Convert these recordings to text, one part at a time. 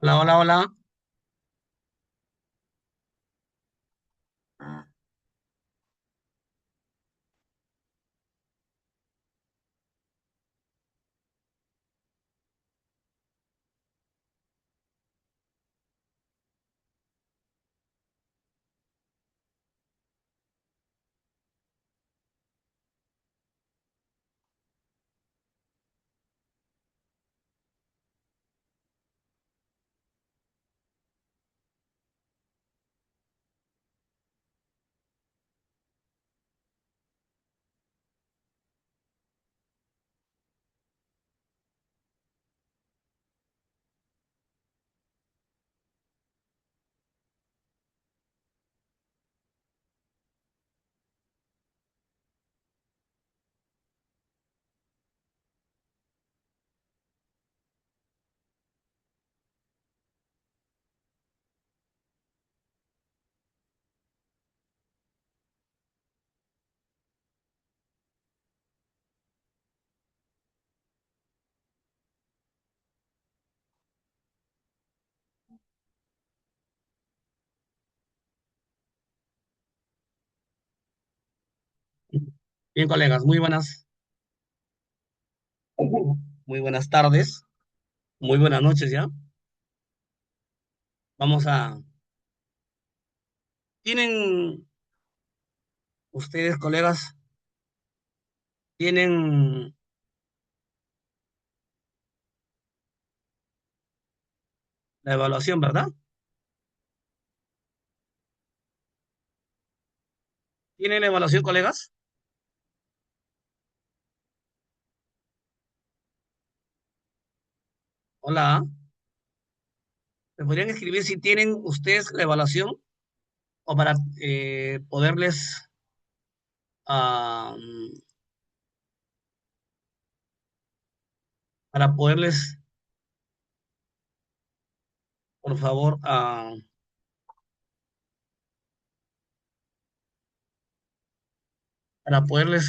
Hola, hola, hola. Bien, colegas, muy buenas tardes, muy buenas noches ya. Vamos a, ¿tienen ustedes, colegas, tienen la evaluación, ¿verdad? ¿Tienen la evaluación, colegas? Hola, ¿me podrían escribir si tienen ustedes la evaluación o poderles, ah, para poderles, por favor, para poderles,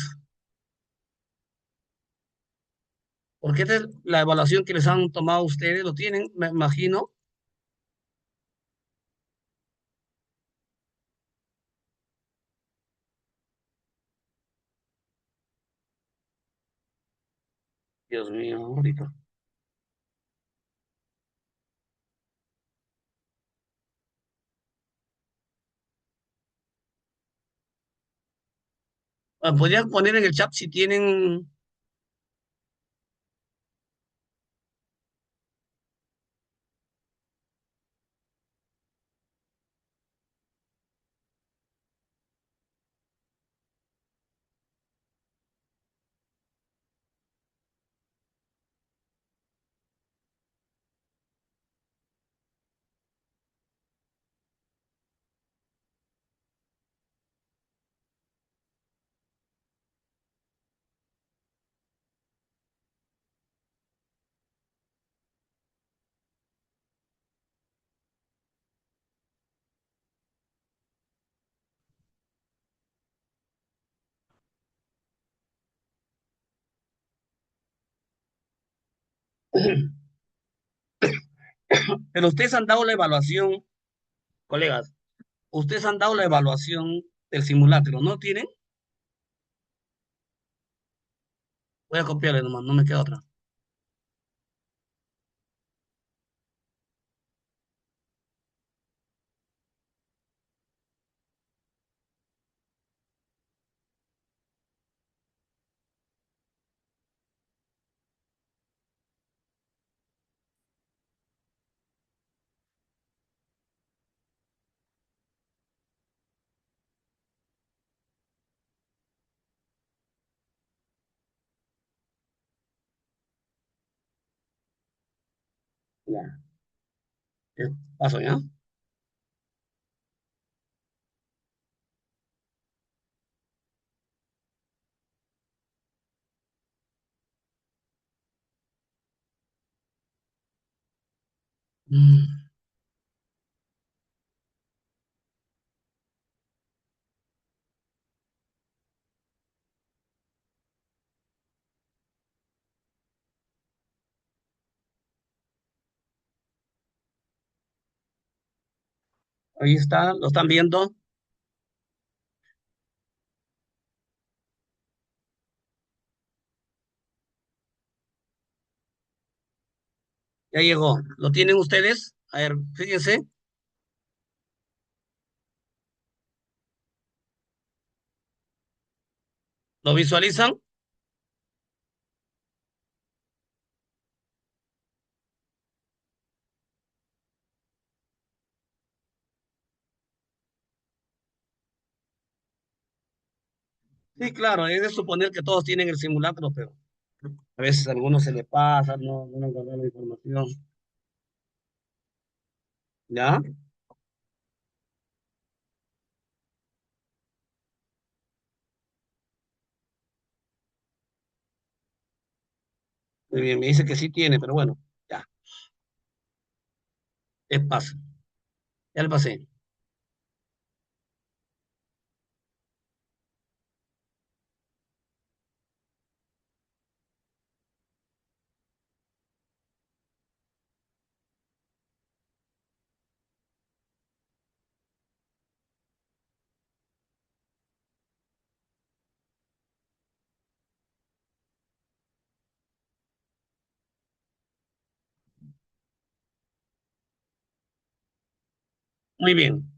porque esta es la evaluación que les han tomado ustedes, lo tienen, me imagino. Dios mío, ahorita. ¿Podrían poner en el chat si tienen? Pero ustedes han dado la evaluación, colegas, ustedes han dado la evaluación del simulacro, ¿no tienen? Voy a copiarle nomás, no me queda otra. Ya, paso ya. Mm, Ahí está, lo están viendo. Ya llegó. ¿Lo tienen ustedes? A ver, fíjense. ¿Lo visualizan? Sí, claro, es de suponer que todos tienen el simulacro, pero a veces a algunos se le pasa, no encuentran la información. ¿Ya? Muy bien, me dice que sí tiene, pero bueno, ya, es paso. Ya le pasé. Muy bien.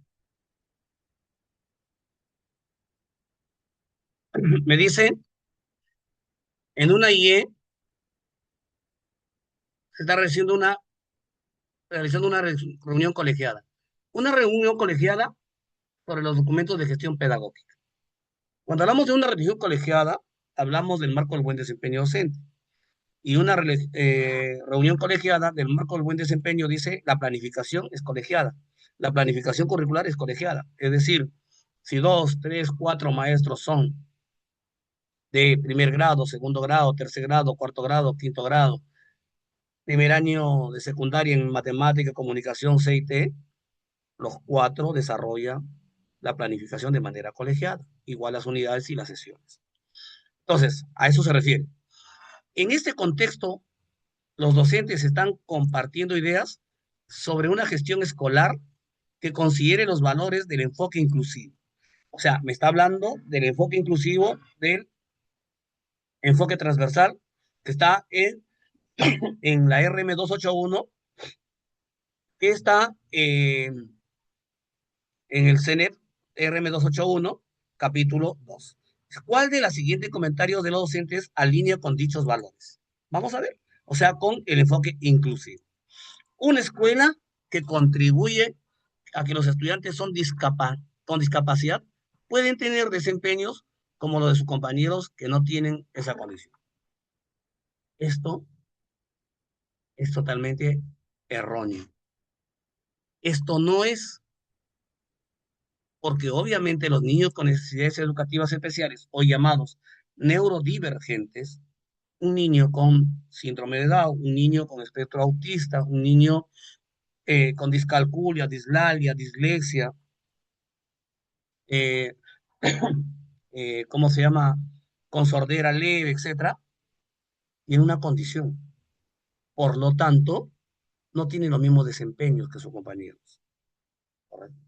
Me dice, en una IE se está realizando una reunión colegiada. Una reunión colegiada sobre los documentos de gestión pedagógica. Cuando hablamos de una reunión colegiada, hablamos del marco del buen desempeño docente. Y una reunión colegiada del marco del buen desempeño dice la planificación es colegiada. La planificación curricular es colegiada. Es decir, si dos, tres, cuatro maestros son de primer grado, segundo grado, tercer grado, cuarto grado, quinto grado, primer año de secundaria en matemática, comunicación, CIT, los cuatro desarrollan la planificación de manera colegiada, igual las unidades y las sesiones. Entonces, a eso se refiere. En este contexto, los docentes están compartiendo ideas sobre una gestión escolar que considere los valores del enfoque inclusivo. O sea, me está hablando del enfoque inclusivo, del enfoque transversal, que está en la RM281, que está en el CENEP RM281, capítulo 2. ¿Cuál de los siguientes comentarios de los docentes alinea con dichos valores? Vamos a ver. O sea, con el enfoque inclusivo. Una escuela que contribuye a que los estudiantes con discapacidad pueden tener desempeños como los de sus compañeros que no tienen esa condición. Esto es totalmente erróneo. Esto no es porque obviamente los niños con necesidades educativas especiales o llamados neurodivergentes, un niño con síndrome de Down, un niño con espectro autista, un niño con discalculia, dislalia, dislexia, eh, ¿cómo se llama? Con sordera leve, etcétera, tiene una condición. Por lo tanto, no tiene los mismos desempeños que sus compañeros. ¿Correcto?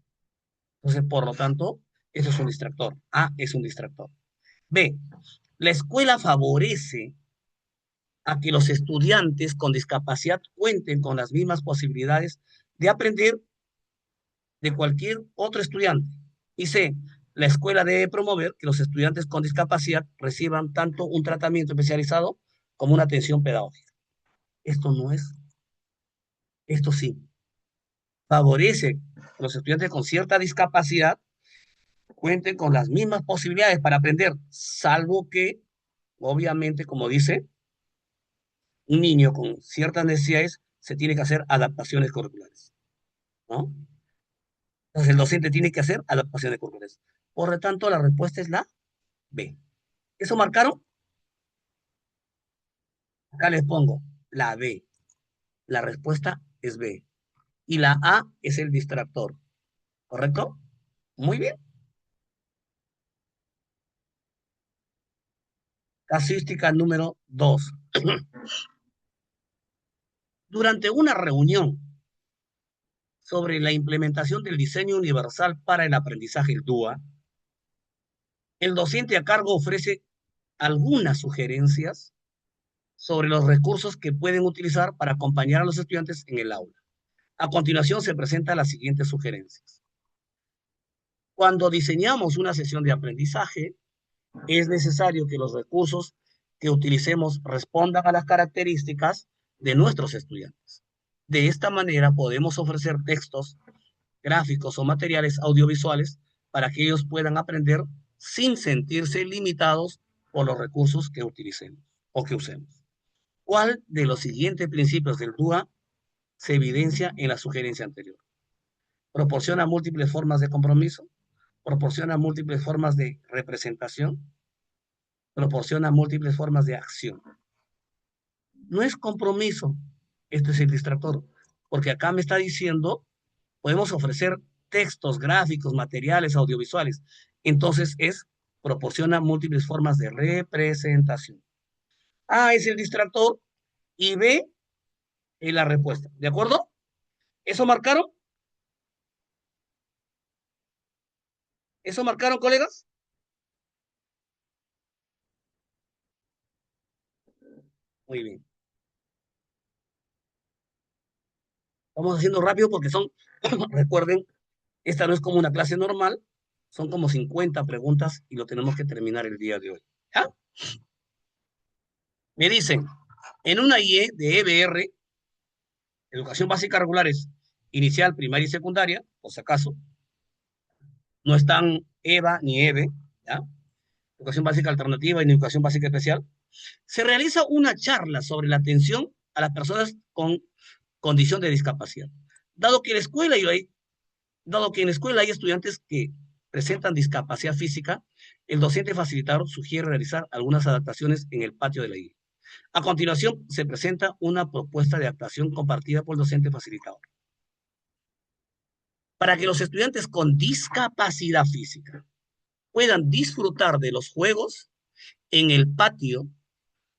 Entonces, por lo tanto, eso es un distractor. A es un distractor. B, la escuela favorece a que los estudiantes con discapacidad cuenten con las mismas posibilidades de aprender de cualquier otro estudiante. Y C, la escuela debe promover que los estudiantes con discapacidad reciban tanto un tratamiento especializado como una atención pedagógica. Esto no es, esto sí, favorece que los estudiantes con cierta discapacidad cuenten con las mismas posibilidades para aprender, salvo que, obviamente, como dice, un niño con ciertas necesidades se tiene que hacer adaptaciones curriculares, ¿no? Entonces el docente tiene que hacer adaptaciones curriculares. Por lo tanto, la respuesta es la B. ¿Eso marcaron? Acá les pongo la B. La respuesta es B. Y la A es el distractor. ¿Correcto? Muy bien. Casuística número 2. Durante una reunión sobre la implementación del diseño universal para el aprendizaje, el DUA, el docente a cargo ofrece algunas sugerencias sobre los recursos que pueden utilizar para acompañar a los estudiantes en el aula. A continuación se presentan las siguientes sugerencias. Cuando diseñamos una sesión de aprendizaje, es necesario que los recursos que utilicemos respondan a las características de nuestros estudiantes. De esta manera podemos ofrecer textos, gráficos o materiales audiovisuales para que ellos puedan aprender sin sentirse limitados por los recursos que utilicemos o que usemos. ¿Cuál de los siguientes principios del DUA se evidencia en la sugerencia anterior? Proporciona múltiples formas de compromiso, proporciona múltiples formas de representación, proporciona múltiples formas de acción. No es compromiso, esto es el distractor, porque acá me está diciendo, podemos ofrecer textos, gráficos, materiales, audiovisuales. Entonces proporciona múltiples formas de representación. A es el distractor y B es la respuesta. ¿De acuerdo? ¿Eso marcaron? ¿Eso marcaron, colegas? Muy bien. Vamos haciendo rápido porque son, recuerden, esta no es como una clase normal, son como 50 preguntas y lo tenemos que terminar el día de hoy. ¿Ya? Me dicen, en una IE de EBR, educación básica regulares, inicial, primaria y secundaria, por si acaso, no están EVA ni EVE, ¿ya? Educación básica alternativa y educación básica especial, se realiza una charla sobre la atención a las personas con condición de discapacidad. Dado que en la escuela hay, dado que en la escuela hay estudiantes que presentan discapacidad física, el docente facilitador sugiere realizar algunas adaptaciones en el patio de la IE. A continuación, se presenta una propuesta de actuación compartida por el docente facilitador. Para que los estudiantes con discapacidad física puedan disfrutar de los juegos en el patio,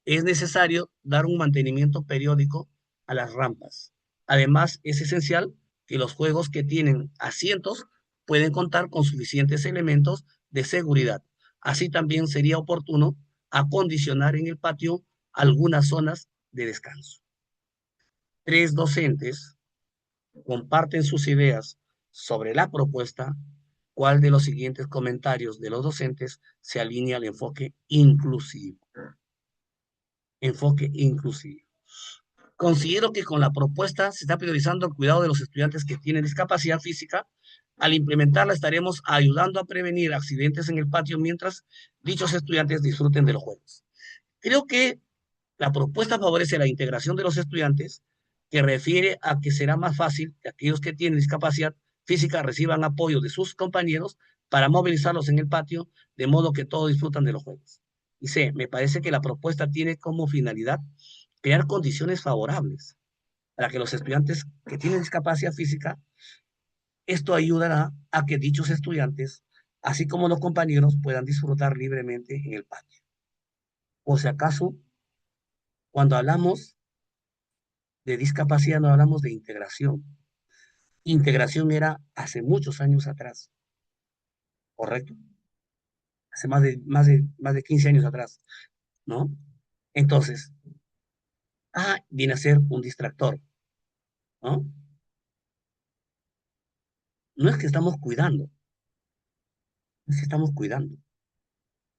es necesario dar un mantenimiento periódico a las rampas. Además, es esencial que los juegos que tienen asientos pueden contar con suficientes elementos de seguridad. Así también sería oportuno acondicionar en el patio algunas zonas de descanso. 3 docentes comparten sus ideas sobre la propuesta. ¿Cuál de los siguientes comentarios de los docentes se alinea al enfoque inclusivo? Enfoque inclusivo. Considero que con la propuesta se está priorizando el cuidado de los estudiantes que tienen discapacidad física. Al implementarla estaremos ayudando a prevenir accidentes en el patio mientras dichos estudiantes disfruten de los juegos. Creo que la propuesta favorece la integración de los estudiantes, que refiere a que será más fácil que aquellos que tienen discapacidad física reciban apoyo de sus compañeros para movilizarlos en el patio, de modo que todos disfrutan de los juegos. Y C, me parece que la propuesta tiene como finalidad crear condiciones favorables para que los estudiantes que tienen discapacidad física, esto ayudará a que dichos estudiantes, así como los compañeros, puedan disfrutar libremente en el patio. Por si acaso, cuando hablamos de discapacidad no hablamos de integración. Integración era hace muchos años atrás, ¿correcto? Hace más de 15 años atrás, ¿no? Entonces, viene a ser un distractor, ¿no? No es que estamos cuidando, no es que estamos cuidando.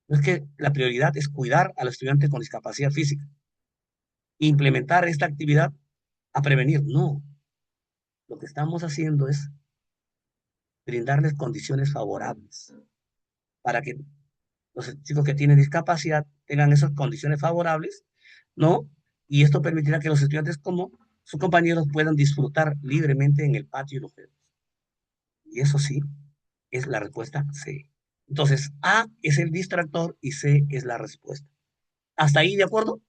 No es que la prioridad es cuidar al estudiante con discapacidad física. Implementar esta actividad a prevenir, no. Lo que estamos haciendo es brindarles condiciones favorables para que los chicos que tienen discapacidad tengan esas condiciones favorables, ¿no? Y esto permitirá que los estudiantes como sus compañeros puedan disfrutar libremente en el patio y los juegos. Y eso sí, es la respuesta C. Entonces, A es el distractor y C es la respuesta. ¿Hasta ahí de acuerdo?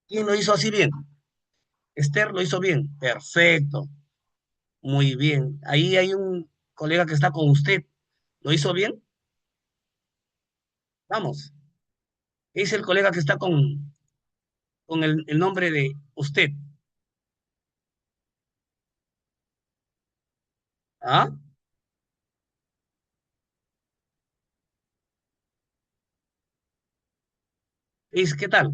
¿Quién lo hizo así bien? Esther lo hizo bien. Perfecto. Muy bien. Ahí hay un colega que está con usted. ¿Lo hizo bien? Vamos. Es el colega que está con el nombre de usted. ¿Ah? ¿Qué tal?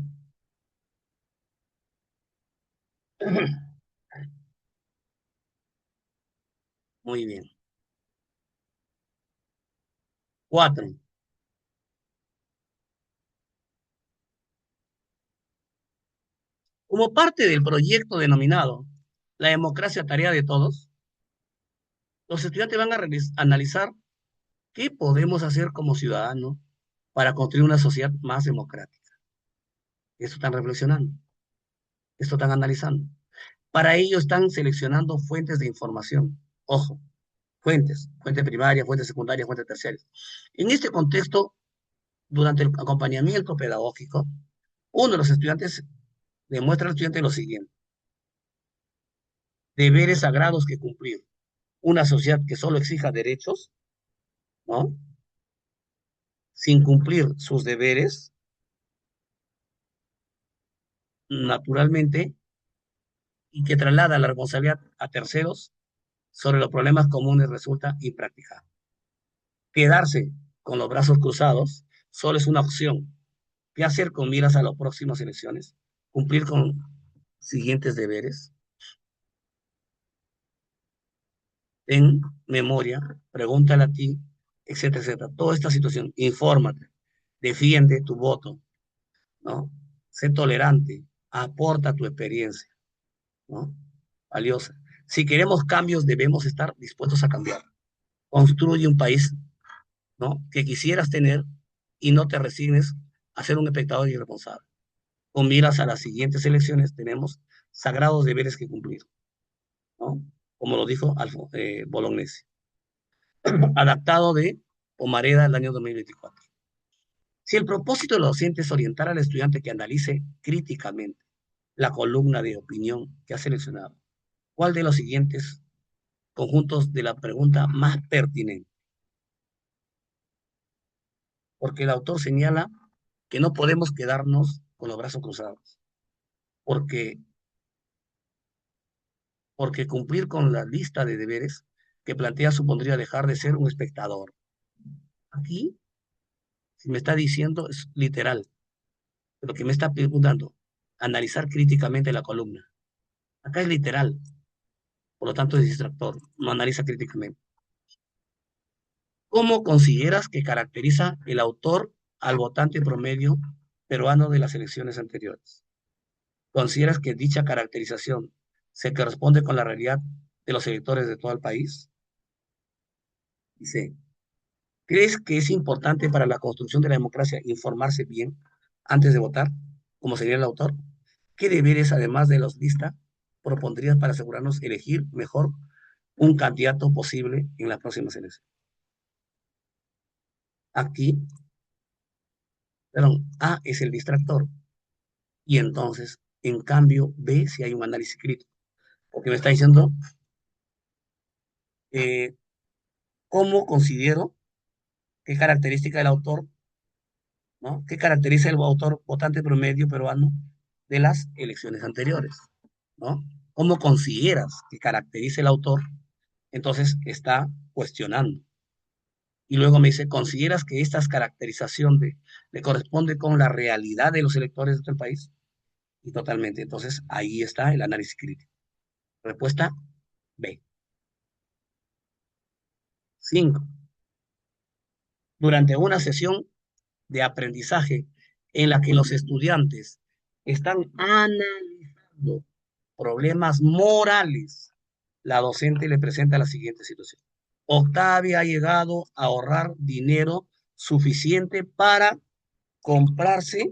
Muy bien. Cuatro. Como parte del proyecto denominado La democracia tarea de todos, los estudiantes van a analizar qué podemos hacer como ciudadanos para construir una sociedad más democrática. Eso están reflexionando, esto están analizando. Para ello están seleccionando fuentes de información. Ojo, fuentes primarias, fuentes secundarias, fuentes terciarias. En este contexto, durante el acompañamiento pedagógico, uno de los estudiantes demuestra al estudiante lo siguiente: deberes sagrados que cumplir. Una sociedad que solo exija derechos, ¿no? Sin cumplir sus deberes, naturalmente, y que traslada la responsabilidad a terceros sobre los problemas comunes resulta impracticable. Quedarse con los brazos cruzados solo es una opción. ¿Qué hacer con miras a las próximas elecciones? Cumplir con siguientes deberes. Ten memoria, pregúntale a ti, etcétera, etcétera. Toda esta situación, infórmate, defiende tu voto, ¿no? Sé tolerante, aporta tu experiencia, ¿no? Valiosa. Si queremos cambios, debemos estar dispuestos a cambiar. Construye un país, ¿no? Que quisieras tener y no te resignes a ser un espectador irresponsable. Con miras a las siguientes elecciones, tenemos sagrados deberes que cumplir, ¿no? Como lo dijo Bolognesi, adaptado de Omareda el año 2024. Si el propósito de los docentes es orientar al estudiante que analice críticamente la columna de opinión que ha seleccionado, ¿cuál de los siguientes conjuntos de la pregunta más pertinente? Porque el autor señala que no podemos quedarnos con los brazos cruzados, porque, porque cumplir con la lista de deberes que plantea supondría dejar de ser un espectador. Aquí, si me está diciendo, es literal, lo que me está preguntando, analizar críticamente la columna. Acá es literal, por lo tanto es distractor, no analiza críticamente. ¿Cómo consideras que caracteriza el autor al votante promedio peruano de las elecciones anteriores? ¿Consideras que dicha caracterización se corresponde con la realidad de los electores de todo el país? Dice, ¿crees que es importante para la construcción de la democracia informarse bien antes de votar, como sería el autor? ¿Qué deberes, además de los listas, propondrías para asegurarnos elegir mejor un candidato posible en las próximas elecciones? Aquí, perdón, A es el distractor y entonces, en cambio, B si hay un análisis crítico, porque me está diciendo eh, cómo considero, qué característica del autor, ¿no? ¿Qué caracteriza el autor votante promedio peruano de las elecciones anteriores, ¿no? ¿Cómo consideras que caracteriza el autor? Entonces está cuestionando. Y luego me dice, ¿consideras que esta caracterización le corresponde con la realidad de los electores del país? Y totalmente. Entonces ahí está el análisis crítico. Respuesta B. 5. Durante una sesión de aprendizaje en la que los estudiantes están analizando problemas morales, la docente le presenta la siguiente situación. Octavia ha llegado a ahorrar dinero suficiente para comprarse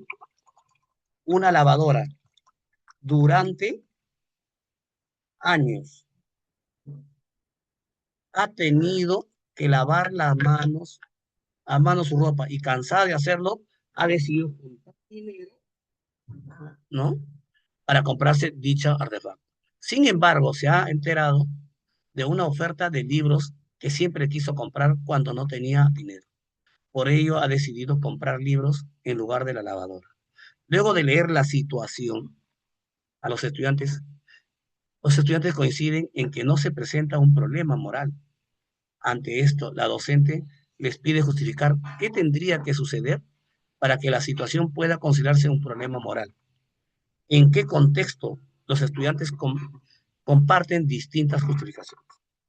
una lavadora durante años. Ha tenido que lavar las manos, a mano su ropa y cansada de hacerlo, ha decidido juntar dinero, ¿no? Para comprarse dicha artefacto. Sin embargo, se ha enterado de una oferta de libros que siempre quiso comprar cuando no tenía dinero. Por ello, ha decidido comprar libros en lugar de la lavadora. Luego de leer la situación a los estudiantes coinciden en que no se presenta un problema moral, Ante esto, la docente les pide justificar qué tendría que suceder para que la situación pueda considerarse un problema moral. ¿En qué contexto los estudiantes comparten distintas justificaciones?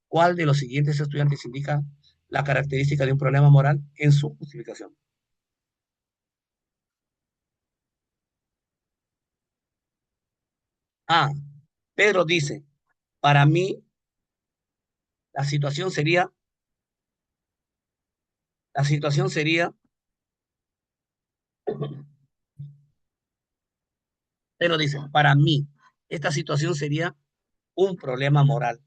¿Cuál de los siguientes estudiantes indica la característica de un problema moral en su justificación? A. Pedro dice, para mí la situación sería, la situación sería, Pedro dice, para mí esta situación sería un problema moral.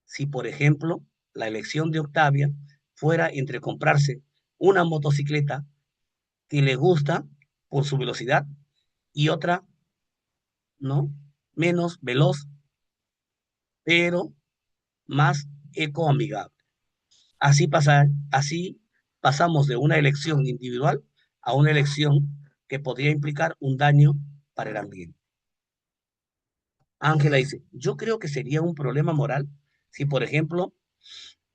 Si, por ejemplo, la elección de Octavia fuera entre comprarse una motocicleta que le gusta por su velocidad y otra, ¿no? Menos veloz, pero más ecoamigable. Así pasamos de una elección individual a una elección que podría implicar un daño para el ambiente. Ángela dice, yo creo que sería un problema moral si, por ejemplo,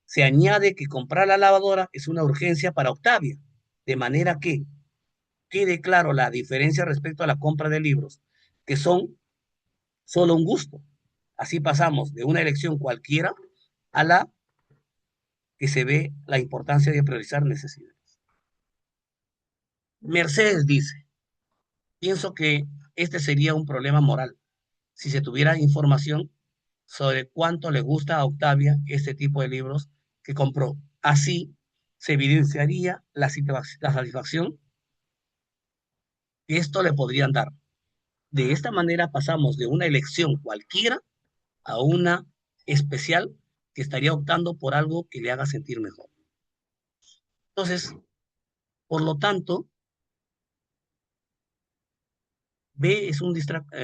se añade que comprar la lavadora es una urgencia para Octavia, de manera que quede claro la diferencia respecto a la compra de libros, que son solo un gusto. Así pasamos de una elección cualquiera a la que se ve la importancia de priorizar necesidades. Mercedes dice, pienso que este sería un problema moral si se tuviera información sobre cuánto le gusta a Octavia este tipo de libros que compró. Así se evidenciaría la satisfacción que esto le podrían dar. De esta manera pasamos de una elección cualquiera a una especial que estaría optando por algo que le haga sentir mejor. Entonces, por lo tanto, B es un distractor,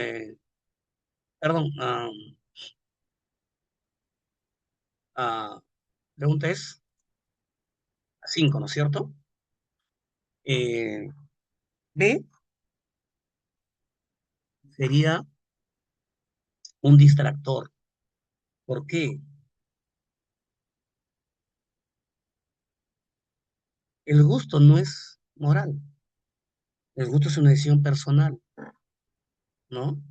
perdón, uh, pregunta es 5, ¿no es cierto? Eh, B sería un distractor. ¿Por qué? El gusto no es moral, el gusto es una decisión personal, ¿no?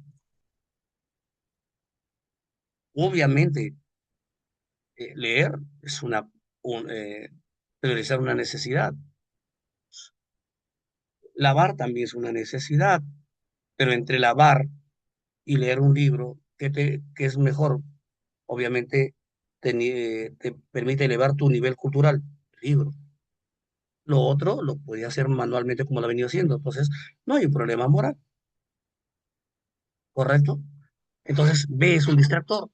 Obviamente, leer es priorizar una necesidad, lavar también es una necesidad, pero entre lavar y leer un libro, ¿qué es mejor? Obviamente te permite elevar tu nivel cultural, el libro. Lo otro lo podía hacer manualmente como lo ha venido haciendo, entonces no hay un problema moral, ¿correcto? Entonces B es un distractor,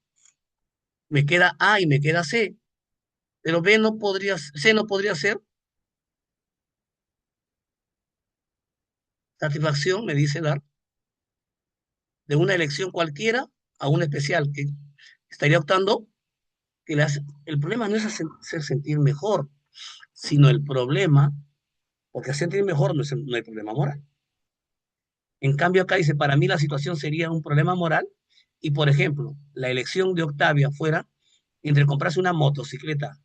me queda A y me queda C, pero C no podría ser satisfacción, me dice dar, de una elección cualquiera a una especial, que estaría optando que el problema no es hacer sentir mejor, sino el problema, porque hacer sentir mejor no hay problema moral. En cambio acá dice, para mí la situación sería un problema moral y, por ejemplo, la elección de Octavia fuera entre comprarse una motocicleta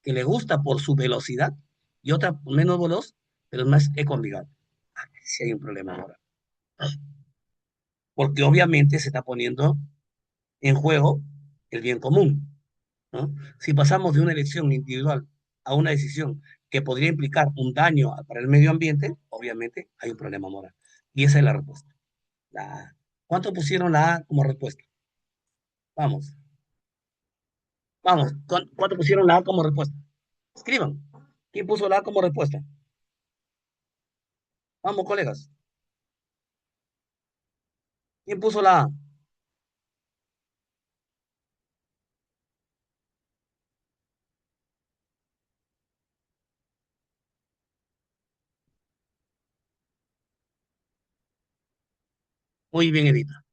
que le gusta por su velocidad y otra menos veloz, pero es más ecoamigable. Aquí sí hay un problema moral. Porque obviamente se está poniendo en juego el bien común, ¿no? Si pasamos de una elección individual a una decisión que podría implicar un daño para el medio ambiente, obviamente hay un problema moral. Y esa es la respuesta. La A. ¿Cuánto pusieron la A como respuesta? Vamos, vamos. ¿Cuánto pusieron la A como respuesta? Escriban. ¿Quién puso la A como respuesta? Vamos, colegas. ¿Quién puso la A? Muy bien, Edita.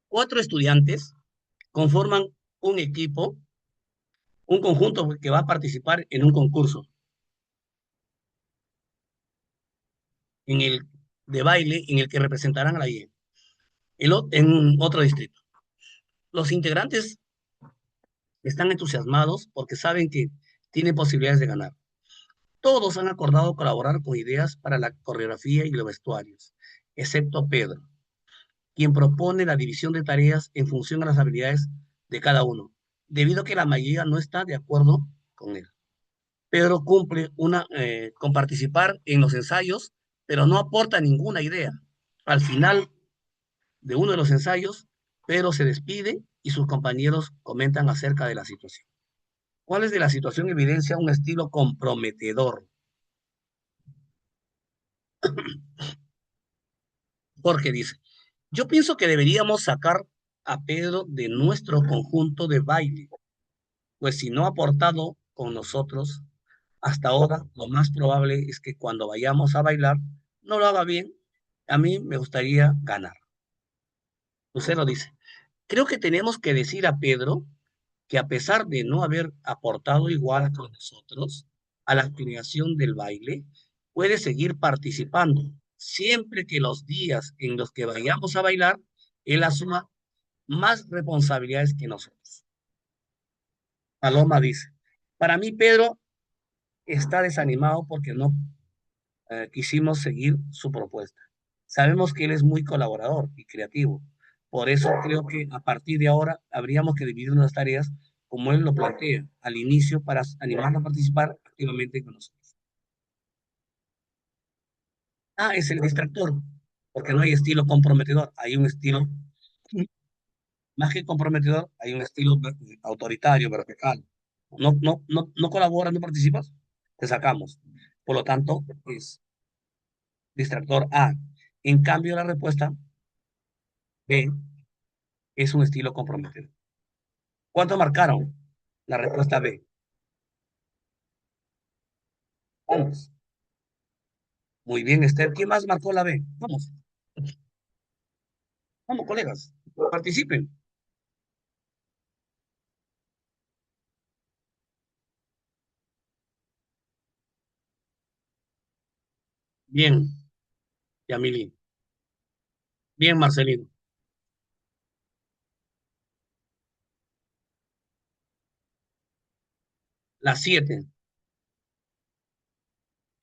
Cuatro estudiantes conforman un equipo, un conjunto que va a participar en un concurso. en el, de baile en el que representarán a la IE, en otro distrito. Los integrantes están entusiasmados porque saben que tienen posibilidades de ganar. Todos han acordado colaborar con ideas para la coreografía y los vestuarios, excepto Pedro, quien propone la división de tareas en función a las habilidades de cada uno, debido a que la mayoría no está de acuerdo con él. Pedro cumple con participar en los ensayos, pero no aporta ninguna idea. Al final de uno de los ensayos, Pedro se despide y sus compañeros comentan acerca de la situación. ¿Cuál es de la situación evidencia un estilo comprometedor? Jorge dice, yo pienso que deberíamos sacar a Pedro de nuestro conjunto de baile, pues si no ha aportado con nosotros hasta ahora, lo más probable es que cuando vayamos a bailar no lo haga bien. A mí me gustaría ganar. Lucero dice, creo que tenemos que decir a Pedro que a pesar de no haber aportado igual con nosotros a la creación del baile, puede seguir participando, siempre que los días en los que vayamos a bailar, él asuma más responsabilidades que nosotros. Paloma dice, para mí Pedro está desanimado porque no quisimos seguir su propuesta. Sabemos que él es muy colaborador y creativo. Por eso creo que a partir de ahora habríamos que dividir las tareas como él lo plantea al inicio para animarlo a participar activamente con nosotros. Ah, es el distractor, porque no hay estilo comprometedor, hay un estilo más que comprometedor, hay un estilo autoritario, vertical. No colaboras, no participas, te sacamos. Por lo tanto, es distractor A. En cambio, la respuesta B es un estilo comprometedor. ¿Cuánto marcaron? La respuesta B. Vamos. Muy bien, Esther. ¿Quién más marcó la B? Vamos, vamos, colegas. Participen. Bien, Yamili. Bien, Marcelino. La 7.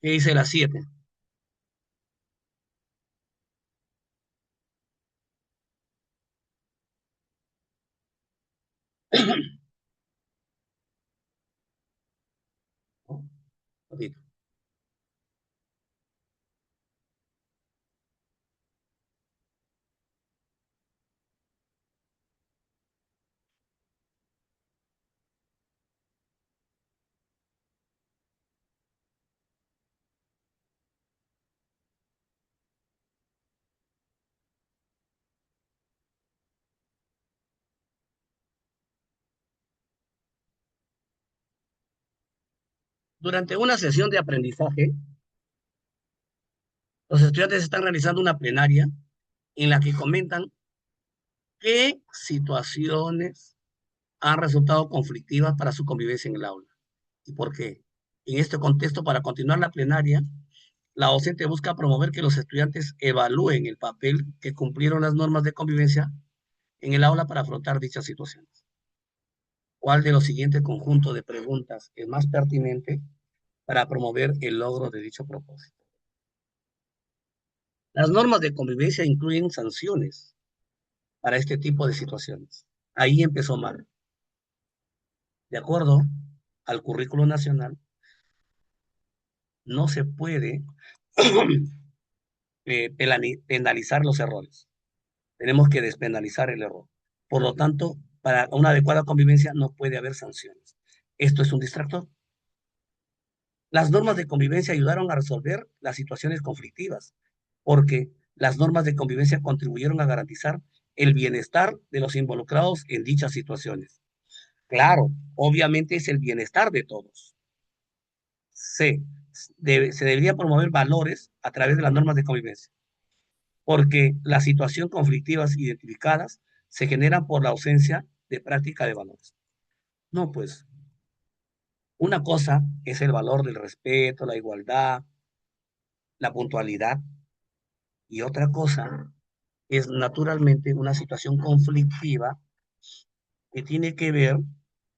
¿Qué dice la 7? Durante una sesión de aprendizaje, los estudiantes están realizando una plenaria en la que comentan qué situaciones han resultado conflictivas para su convivencia en el aula y por qué. En este contexto, para continuar la plenaria, la docente busca promover que los estudiantes evalúen el papel que cumplieron las normas de convivencia en el aula para afrontar dichas situaciones. ¿Cuál de los siguientes conjuntos de preguntas es más pertinente para promover el logro de dicho propósito? Las normas de convivencia incluyen sanciones para este tipo de situaciones. Ahí empezó mal. De acuerdo al currículo nacional, no se puede penalizar los errores. Tenemos que despenalizar el error. Por lo tanto, para una adecuada convivencia no puede haber sanciones. Esto es un distractor. Las normas de convivencia ayudaron a resolver las situaciones conflictivas, porque las normas de convivencia contribuyeron a garantizar el bienestar de los involucrados en dichas situaciones. Claro, obviamente es el bienestar de todos. C. Se debería promover valores a través de las normas de convivencia, porque las situaciones conflictivas identificadas se generan por la ausencia de práctica de valores. No, pues una cosa es el valor del respeto, la igualdad, la puntualidad, Y otra cosa es naturalmente una situación conflictiva que tiene que ver,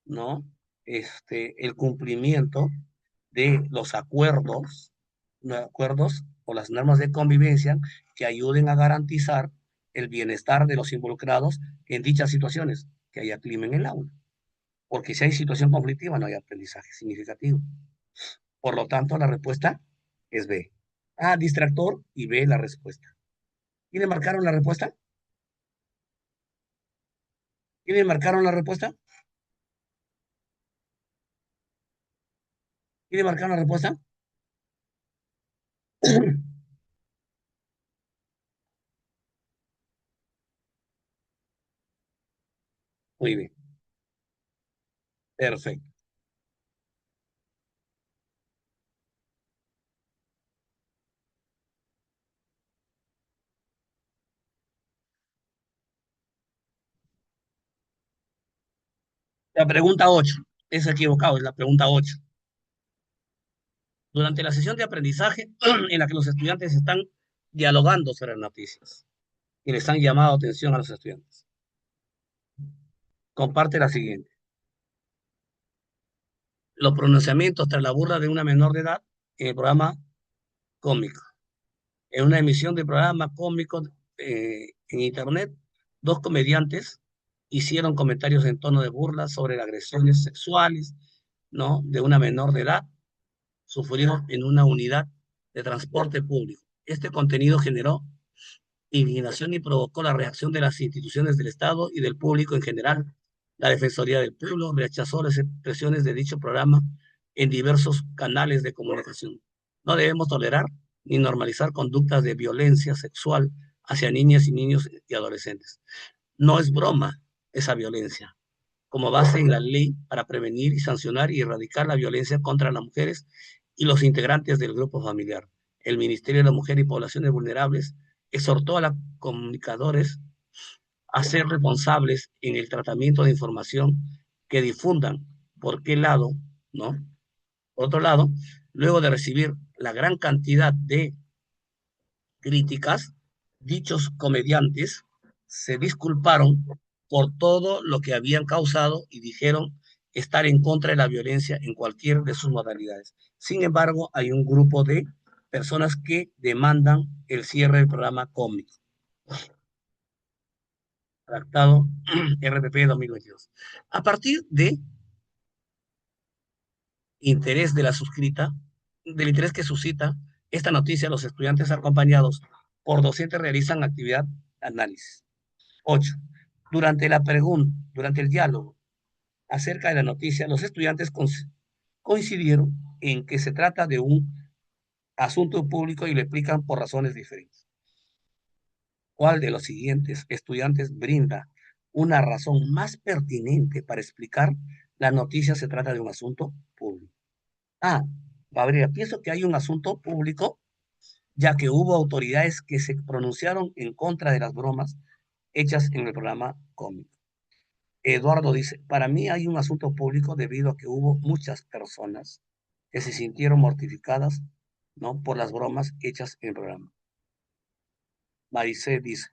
¿no? El cumplimiento de los acuerdos, acuerdos o las normas de convivencia que ayuden a garantizar el bienestar de los involucrados en dichas situaciones, que haya clima en el aula. Porque si hay situación conflictiva, no hay aprendizaje significativo. Por lo tanto, la respuesta es B. A, distractor, y B, la respuesta. ¿Quiénes marcaron la respuesta? ¿Quiénes marcaron la respuesta? ¿Quiénes marcaron la respuesta? Muy bien, perfecto. La pregunta 8 es equivocado, es la pregunta 8. Durante la sesión de aprendizaje en la que los estudiantes están dialogando sobre las noticias y les han llamado atención a los estudiantes. Comparte la siguiente. Los pronunciamientos tras la burla de una menor de edad en el programa cómico. En una emisión de programa cómico en internet, dos comediantes hicieron comentarios en tono de burla sobre las agresiones sexuales, ¿no? De una menor de edad sufrido en una unidad de transporte público. Este contenido generó indignación y provocó la reacción de las instituciones del Estado y del público en general. La Defensoría del Pueblo rechazó las expresiones de dicho programa en diversos canales de comunicación. No debemos tolerar ni normalizar conductas de violencia sexual hacia niñas y niños y adolescentes. No es broma esa violencia. Como base en la ley para prevenir y sancionar y erradicar la violencia contra las mujeres y los integrantes del grupo familiar. El Ministerio de la Mujer y Poblaciones Vulnerables exhortó a los comunicadores a ser responsables en el tratamiento de información que difundan. ¿Por qué lado? ¿No? Por otro lado, luego de recibir la gran cantidad de críticas, dichos comediantes se disculparon por todo lo que habían causado y dijeron estar en contra de la violencia en cualquier de sus modalidades. Sin embargo, hay un grupo de personas que demandan el cierre del programa cómico, tratado RPP 2022. A partir de interés de la suscrita, del interés que suscita esta noticia, los estudiantes acompañados por docentes realizan actividad de análisis. 8. Durante el diálogo acerca de la noticia, los estudiantes coincidieron en que se trata de un asunto público y lo explican por razones diferentes. ¿Cuál de los siguientes estudiantes brinda una razón más pertinente para explicar la noticia se trata de un asunto público? Ah, Gabriela, pienso que hay un asunto público, ya que hubo autoridades que se pronunciaron en contra de las bromas hechas en el programa cómico. Eduardo dice, para mí hay un asunto público debido a que hubo muchas personas que se sintieron mortificadas, ¿no? Por las bromas hechas en el programa. Maricé dice,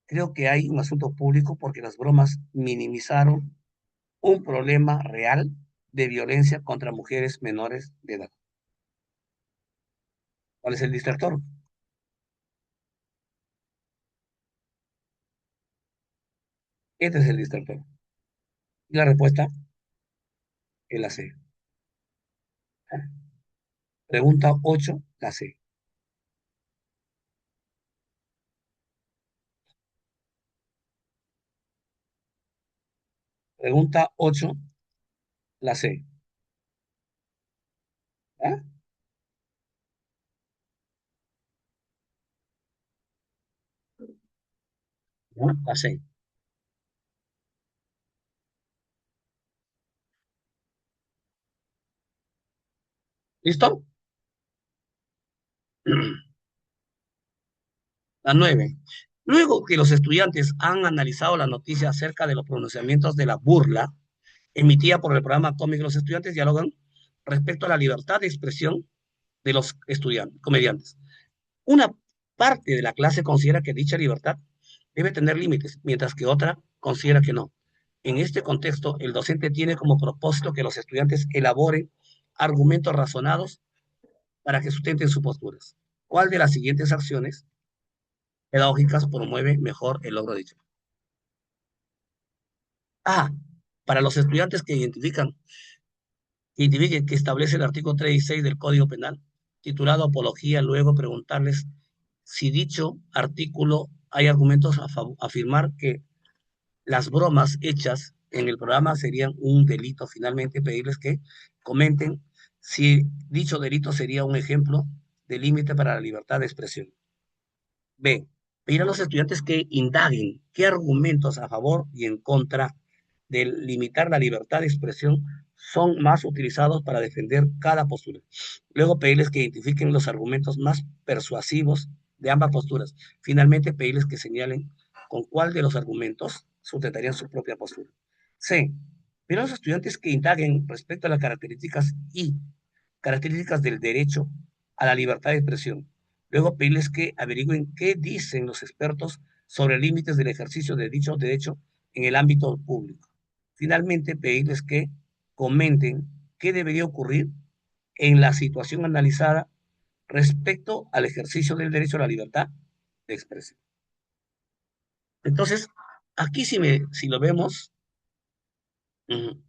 creo que hay un asunto público porque las bromas minimizaron un problema real de violencia contra mujeres menores de edad. ¿Cuál es el distractor? Este es el distractor. Y la respuesta es la C. Pregunta 8, la C. Pregunta 8, la C. ¿Ah? ¿No? La C. ¿Listo? La 9. Luego que los estudiantes han analizado la noticia acerca de los pronunciamientos de la burla emitida por el programa cómico, los estudiantes dialogan respecto a la libertad de expresión de los estudiantes, comediantes. Una parte de la clase considera que dicha libertad debe tener límites, mientras que otra considera que no. En este contexto, el docente tiene como propósito que los estudiantes elaboren argumentos razonados para que sustenten sus posturas. ¿Cuál de las siguientes acciones pedagógicas promueve mejor el logro dicho? A. Para los estudiantes que establece el artículo 36 del Código Penal, titulado Apología, luego preguntarles si dicho artículo hay argumentos a afirmar que las bromas hechas en el programa serían un delito. Finalmente, pedirles que comenten si dicho delito sería un ejemplo de límite para la libertad de expresión. B. Pedir a los estudiantes que indaguen qué argumentos a favor y en contra de limitar la libertad de expresión son más utilizados para defender cada postura. Luego pedirles que identifiquen los argumentos más persuasivos de ambas posturas. Finalmente pedirles que señalen con cuál de los argumentos sustentarían su propia postura. C. Pedir a los estudiantes que indaguen respecto a las características del derecho a la libertad de expresión. Luego pedirles que averigüen qué dicen los expertos sobre límites del ejercicio de dicho derecho en el ámbito público. Finalmente, pedirles que comenten qué debería ocurrir en la situación analizada respecto al ejercicio del derecho a la libertad de expresión. Entonces, aquí si lo vemos, no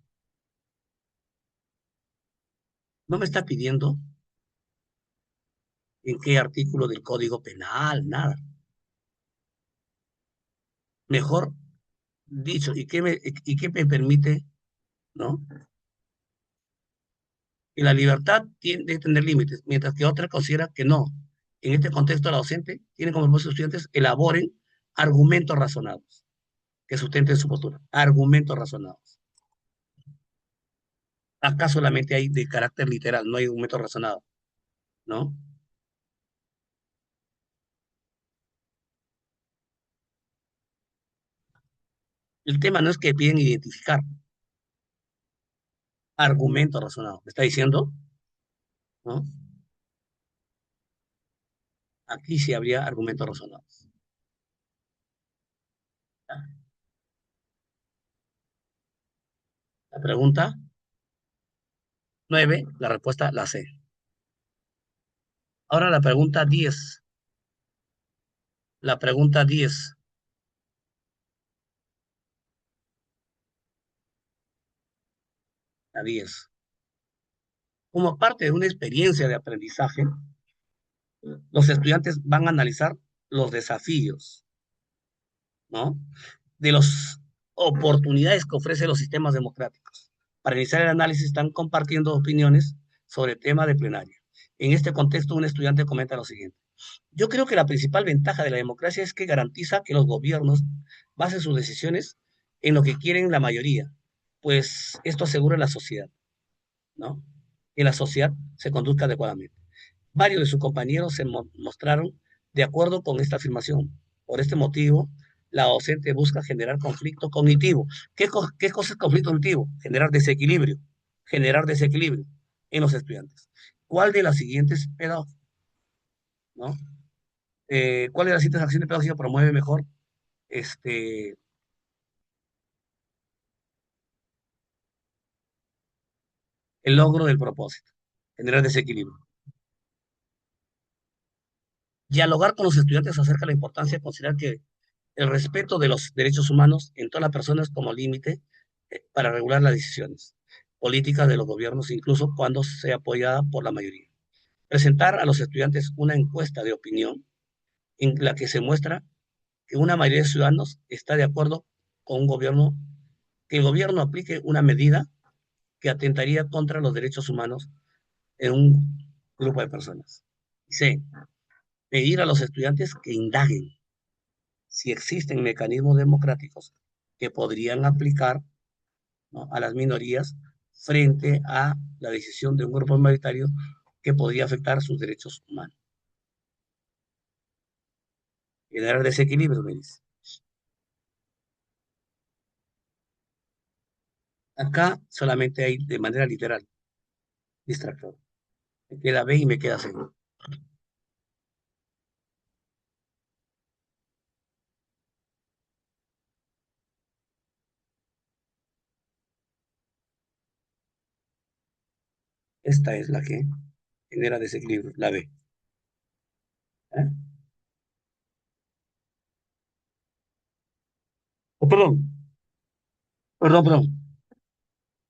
me está pidiendo en qué artículo del Código Penal, nada. Mejor dicho, ¿y qué me permite, no? Y la libertad tiene que tener límites, mientras que otra considera que no. En este contexto, la docente tiene como propósito que los estudiantes elaboren argumentos razonados que sustenten su postura. Argumentos razonados. Acá solamente hay de carácter literal, no hay argumentos razonados, ¿no? El tema no es que piden identificar argumentos razonados. ¿Me está diciendo? ¿No? Aquí sí habría argumentos razonados. La pregunta 9, la respuesta la C. Ahora la pregunta 10. La pregunta 10. La 10. Como parte de una experiencia de aprendizaje, los estudiantes van a analizar los desafíos, ¿no? De las oportunidades que ofrecen los sistemas democráticos. Para iniciar el análisis están compartiendo opiniones sobre el tema de plenaria. En este contexto, un estudiante comenta lo siguiente. Yo creo que la principal ventaja de la democracia es que garantiza que los gobiernos basen sus decisiones en lo que quieren la mayoría, pues esto asegura la sociedad, ¿no? Que la sociedad se conduzca adecuadamente. Varios de sus compañeros se mostraron de acuerdo con esta afirmación. Por este motivo, la docente busca generar conflicto cognitivo. ¿Qué cosa es conflicto cognitivo? Generar desequilibrio en los estudiantes. ¿Cuál de las siguientes pedagogías, ¿no? ¿Cuál de las siguientes acciones pedagógicas promueve mejor este, el logro del propósito? Generar desequilibrio. Dialogar con los estudiantes acerca de la importancia de considerar que el respeto de los derechos humanos en todas las personas como límite para regular las decisiones políticas de los gobiernos, incluso cuando sea apoyada por la mayoría. Presentar a los estudiantes una encuesta de opinión en la que se muestra que una mayoría de ciudadanos está de acuerdo con un gobierno, que el gobierno aplique una medida que atentaría contra los derechos humanos en un grupo de personas. C. Pedir a los estudiantes que indaguen si existen mecanismos democráticos que podrían aplicar, ¿no?, a las minorías frente a la decisión de un grupo minoritario que podría afectar sus derechos humanos. Generar desequilibrio, me dice. Acá solamente hay de manera literal, distractor. Me queda B y me queda C. Esta es la que genera desequilibrio, la B. ¿Eh? Oh, perdón, perdón.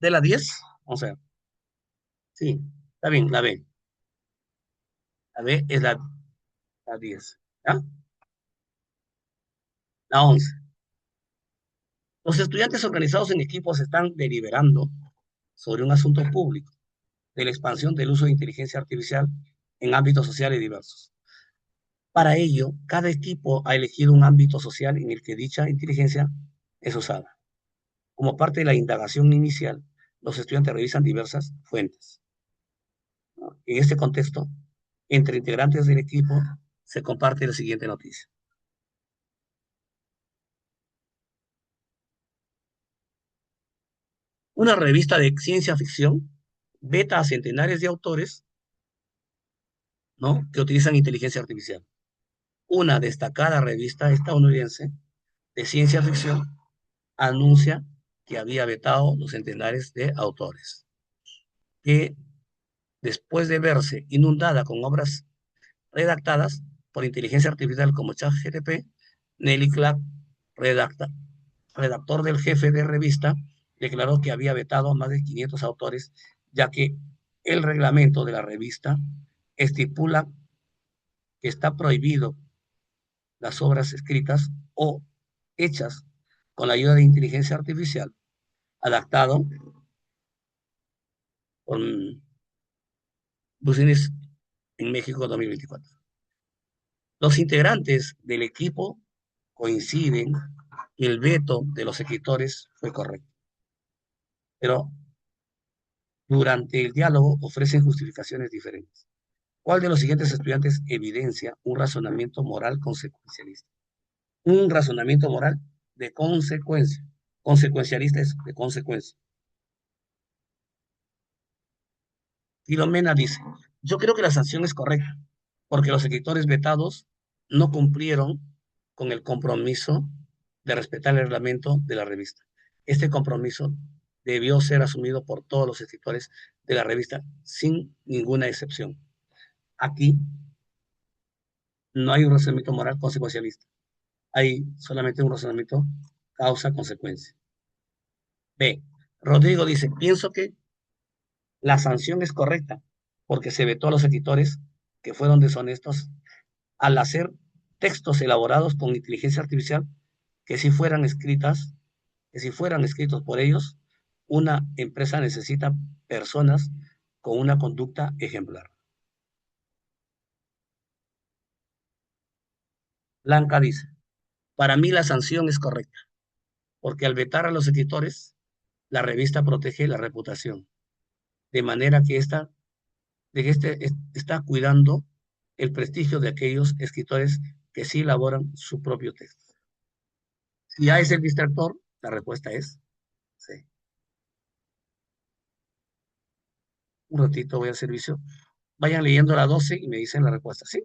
¿De la 10? O sea, sí, está bien, la B. La B es la 10. ¿Ya? La 11. Los estudiantes organizados en equipos están deliberando sobre un asunto público de la expansión del uso de inteligencia artificial en ámbitos sociales diversos. Para ello, cada equipo ha elegido un ámbito social en el que dicha inteligencia es usada. Como parte de la indagación inicial, los estudiantes revisan diversas fuentes, ¿no? En este contexto, entre integrantes del equipo se comparte la siguiente noticia. Una revista de ciencia ficción veta a centenares de autores, ¿no?, que utilizan inteligencia artificial. Una destacada revista estadounidense de ciencia ficción anuncia que había vetado los centenares de autores, que después de verse inundada con obras redactadas por inteligencia artificial como ChatGPT, Nelly Clark, redacta, redactor del jefe de revista, declaró que había vetado a más de 500 autores, ya que el reglamento de la revista estipula que está prohibido las obras escritas o hechas con la ayuda de inteligencia artificial, adaptado con Business en México 2024. Los integrantes del equipo coinciden que el veto de los escritores fue correcto, pero durante el diálogo ofrecen justificaciones diferentes. ¿Cuál de los siguientes estudiantes evidencia un razonamiento moral consecuencialista? Un razonamiento moral de consecuencia. Consecuencialista es de consecuencia. Filomena dice, yo creo que la sanción es correcta, porque los escritores vetados no cumplieron con el compromiso de respetar el reglamento de la revista. Este compromiso debió ser asumido por todos los escritores de la revista sin ninguna excepción. Aquí no hay un razonamiento moral consecuencialista, hay solamente un razonamiento causa-consecuencia. B. Rodrigo dice, pienso que la sanción es correcta porque se vetó a los escritores que fueron deshonestos al hacer textos elaborados con inteligencia artificial que si fueran escritas, que si fueran escritos por ellos, una empresa necesita personas con una conducta ejemplar. Blanca dice, para mí la sanción es correcta, porque al vetar a los escritores, la revista protege la reputación, de manera que de que está cuidando el prestigio de aquellos escritores que sí elaboran su propio texto. Si A es el distractor, la respuesta es sí. Un ratito voy al servicio. Vayan leyendo la 12 y me dicen la respuesta, ¿sí?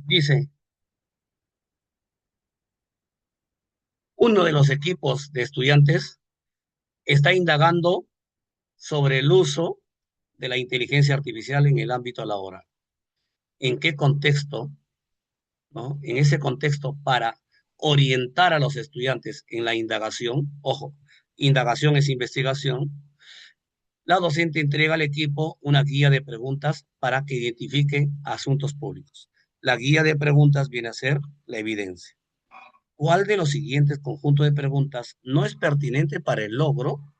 Dice, uno de los equipos de estudiantes está indagando sobre el uso de la inteligencia artificial en el ámbito laboral. ¿En qué contexto? ¿No? En ese contexto, para orientar a los estudiantes en la indagación, ojo, indagación es investigación, la docente entrega al equipo una guía de preguntas para que identifique asuntos públicos. La guía de preguntas viene a ser la evidencia. ¿Cuál de los siguientes conjuntos de preguntas no es pertinente para el logro,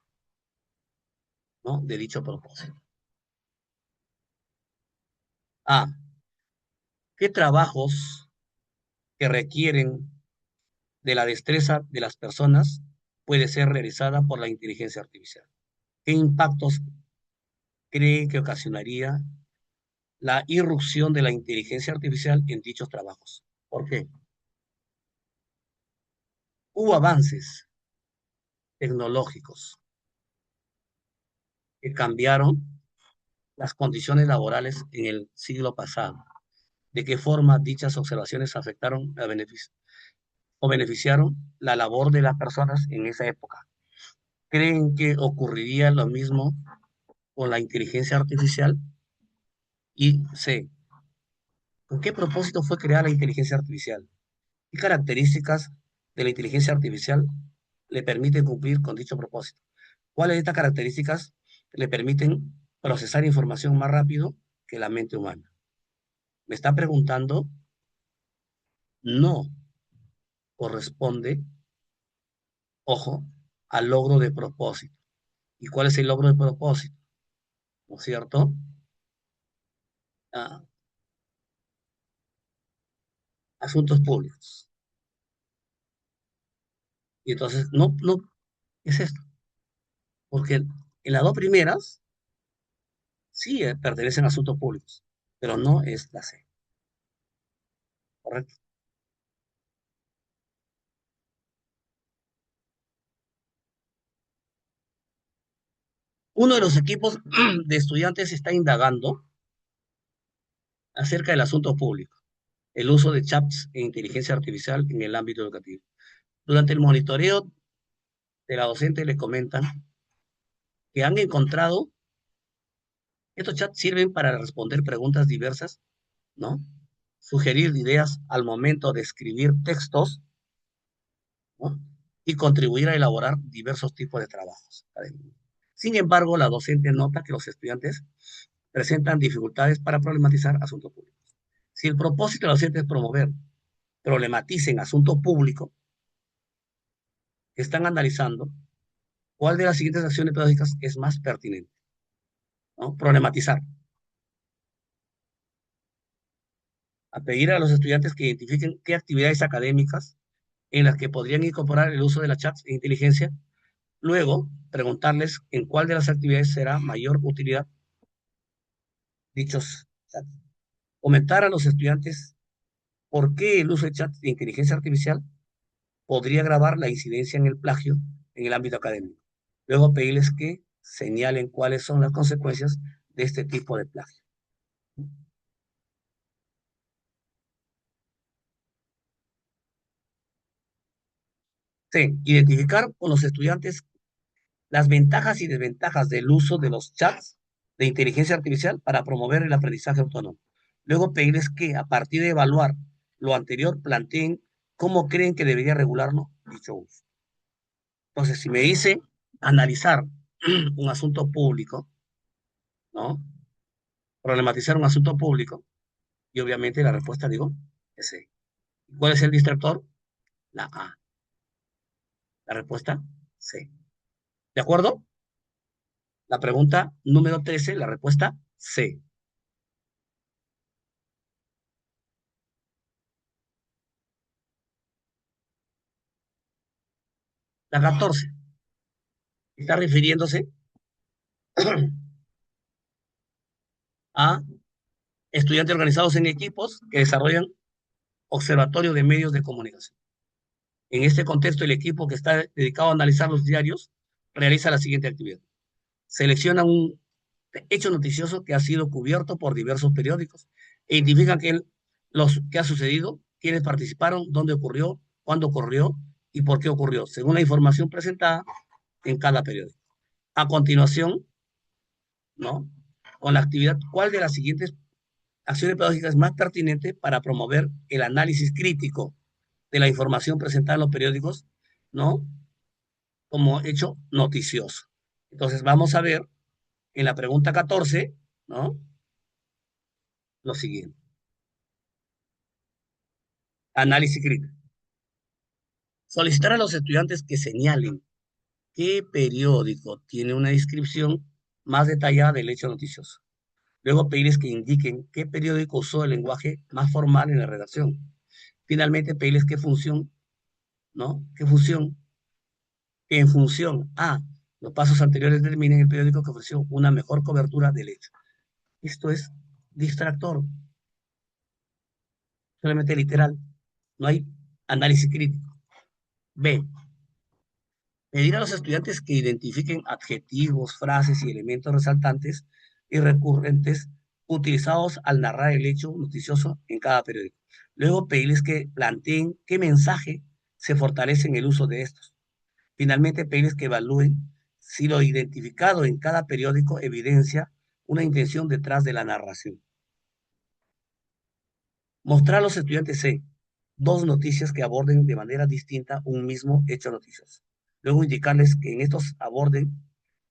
¿no?, de dicho propósito? A. ¿Qué trabajos que requieren de la destreza de las personas puede ser realizada por la inteligencia artificial? ¿Qué impactos creen que ocasionaría la irrupción de la inteligencia artificial en dichos trabajos? ¿Por qué? Hubo avances tecnológicos que cambiaron las condiciones laborales en el siglo pasado. ¿De qué forma dichas observaciones afectaron a o beneficiaron la labor de las personas en esa época? ¿Creen que ocurriría lo mismo con la inteligencia artificial? Y C. ¿Con qué propósito fue creada la inteligencia artificial? ¿Qué características de la inteligencia artificial le permiten cumplir con dicho propósito? ¿Cuáles de estas características le permiten procesar información más rápido que la mente humana? Me está preguntando, no corresponde, ojo, al logro de propósito. ¿Y cuál es el logro de propósito? ¿No es cierto? Ah, asuntos públicos. Y entonces, no, es esto. Porque en las dos primeras sí pertenecen a asuntos públicos, pero no es la C, ¿correcto? Uno de los equipos de estudiantes está indagando acerca del asunto público, el uso de chats e inteligencia artificial en el ámbito educativo. Durante el monitoreo de la docente le comentan que han encontrado, estos chats sirven para responder preguntas diversas, ¿no? Sugerir ideas al momento de escribir textos, ¿no?, y contribuir a elaborar diversos tipos de trabajos. Sin embargo, la docente nota que los estudiantes presentan dificultades para problematizar asuntos públicos. Si el propósito de la docente es promover, problematicen asunto público, están analizando cuál de las siguientes acciones pedagógicas es más pertinente, ¿no? Problematizar. A pedir a los estudiantes que identifiquen qué actividades académicas en las que podrían incorporar el uso de la chats e inteligencia. Luego, preguntarles en cuál de las actividades será mayor utilidad dichos chats. Comentar a los estudiantes por qué el uso de chats de inteligencia artificial podría agravar la incidencia en el plagio en el ámbito académico. Luego pedirles que señalen cuáles son las consecuencias de este tipo de plagio. C. Identificar con los estudiantes las ventajas y desventajas del uso de los chats de inteligencia artificial para promover el aprendizaje autónomo. Luego pedirles que, a partir de evaluar lo anterior, planteen cómo creen que debería regularlo dicho uso. Entonces, si me dice analizar un asunto público, ¿no? Problematizar un asunto público, y obviamente la respuesta, digo, es C. ¿Cuál es el distractor? La A. La respuesta, C. ¿De acuerdo? La pregunta número 13, la respuesta, C. La 14 está refiriéndose a estudiantes organizados en equipos que desarrollan observatorio de medios de comunicación. En este contexto, el equipo que está dedicado a analizar los diarios realiza la siguiente actividad. Selecciona un hecho noticioso que ha sido cubierto por diversos periódicos e identifican que qué ha sucedido, quiénes participaron, dónde ocurrió, cuándo ocurrió y por qué ocurrió, según la información presentada en cada periódico. A continuación, ¿no? Con la actividad, ¿cuál de las siguientes acciones pedagógicas es más pertinente para promover el análisis crítico de la información presentada en los periódicos, ¿no? Como hecho noticioso. Entonces, vamos a ver en la pregunta 14, ¿no? Lo siguiente. Análisis crítico. Solicitar a los estudiantes que señalen qué periódico tiene una descripción más detallada del hecho noticioso. Luego pedirles que indiquen qué periódico usó el lenguaje más formal en la redacción. Finalmente pedirles qué función, ¿no? ¿Qué función? Que en función a los pasos anteriores determinen el periódico que ofreció una mejor cobertura del hecho. Esto es distractor, solamente literal. No hay análisis crítico. B. Pedir a los estudiantes que identifiquen adjetivos, frases y elementos resaltantes y recurrentes utilizados al narrar el hecho noticioso en cada periódico. Luego pedirles que planteen qué mensaje se fortalece en el uso de estos. Finalmente pedirles que evalúen si lo identificado en cada periódico evidencia una intención detrás de la narración. Mostrar a los estudiantes C dos noticias que aborden de manera distinta un mismo hecho noticioso. Luego indicarles que en estos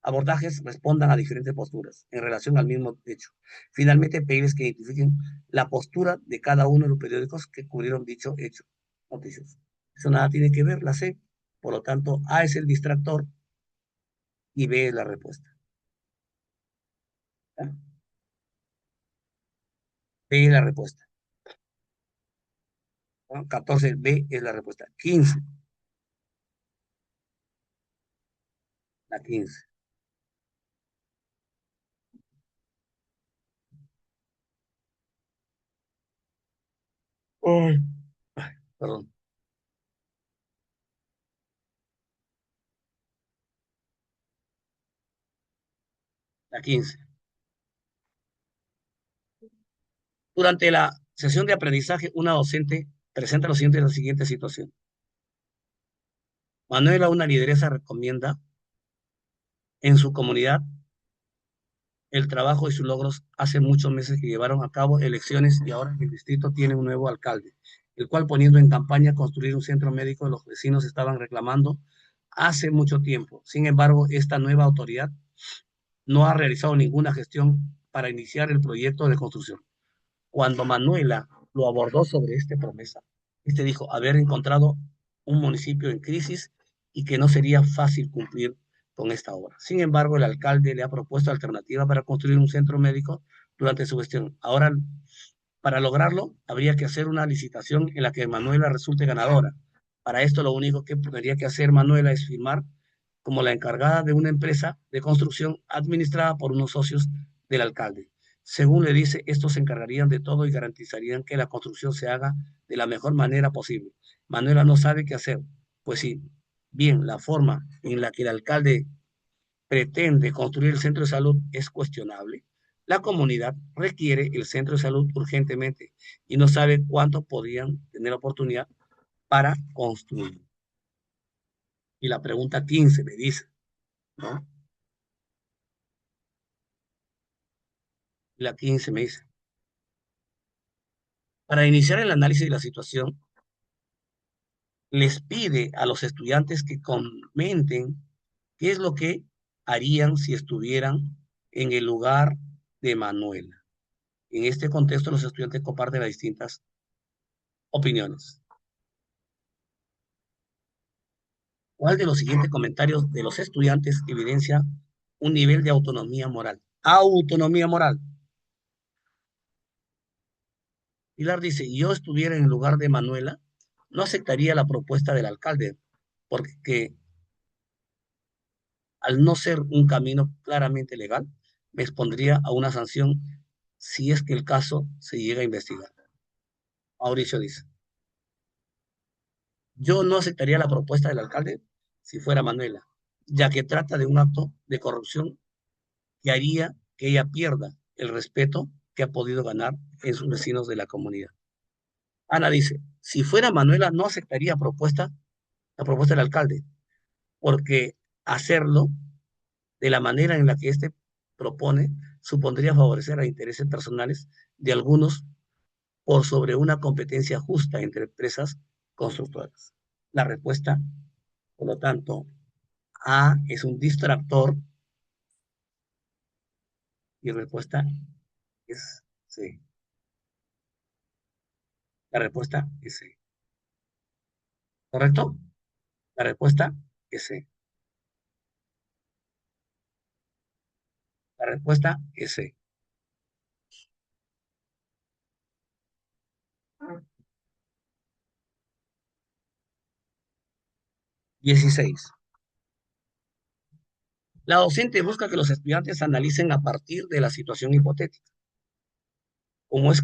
abordajes respondan a diferentes posturas en relación al mismo hecho. Finalmente, pedirles que identifiquen la postura de cada uno de los periódicos que cubrieron dicho hecho noticioso. Eso nada tiene que ver, la C. Por lo tanto, A es el distractor y B es la respuesta. ¿Ya? B es la respuesta. ¿No? 14, B es la respuesta. 15, la 15. Ay, perdón, la 15. Durante la sesión de aprendizaje, una docente presenta la siguiente situación. Manuela, una lideresa, recomienda en su comunidad el trabajo y sus logros. Hace muchos meses que llevaron a cabo elecciones y ahora el distrito tiene un nuevo alcalde, el cual poniendo en campaña construir un centro médico, los vecinos estaban reclamando hace mucho tiempo. Sin embargo, esta nueva autoridad no ha realizado ninguna gestión para iniciar el proyecto de construcción. Cuando Manuela lo abordó sobre esta promesa, este dijo haber encontrado un municipio en crisis y que no sería fácil cumplir con esta obra. Sin embargo, el alcalde le ha propuesto alternativa para construir un centro médico durante su gestión. Ahora, para lograrlo, habría que hacer una licitación en la que Manuela resulte ganadora. Para esto, lo único que tendría que hacer Manuela es firmar como la encargada de una empresa de construcción administrada por unos socios del alcalde. Según le dice, estos se encargarían de todo y garantizarían que la construcción se haga de la mejor manera posible. Manuela no sabe qué hacer, pues sí, bien, la forma en la que el alcalde pretende construir el centro de salud es cuestionable. La comunidad requiere el centro de salud urgentemente y no sabe cuánto podrían tener oportunidad para construir. Y la pregunta 15 me dice, ¿no? La 15 me dice, para iniciar el análisis de la situación, les pide a los estudiantes que comenten qué es lo que harían si estuvieran en el lugar de Manuela. En este contexto, los estudiantes comparten las distintas opiniones. ¿Cuál de los siguientes comentarios de los estudiantes evidencia un nivel de autonomía moral? Autonomía moral. Pilar dice, yo estuviera en el lugar de Manuela, no aceptaría la propuesta del alcalde, porque al no ser un camino claramente legal, me expondría a una sanción si es que el caso se llega a investigar. Mauricio dice, yo no aceptaría la propuesta del alcalde si fuera Manuela, ya que trata de un acto de corrupción que haría que ella pierda el respeto que ha podido ganar en sus vecinos de la comunidad. Ana dice, si fuera Manuela no aceptaría la propuesta del alcalde, porque hacerlo de la manera en la que éste propone supondría favorecer a intereses personales de algunos por sobre una competencia justa entre empresas constructoras. La respuesta, por lo tanto, A es un distractor y la respuesta es C. La respuesta es C. ¿Correcto? La respuesta es C. La respuesta es C. 16. La docente busca que los estudiantes analicen a partir de la situación hipotética, cómo es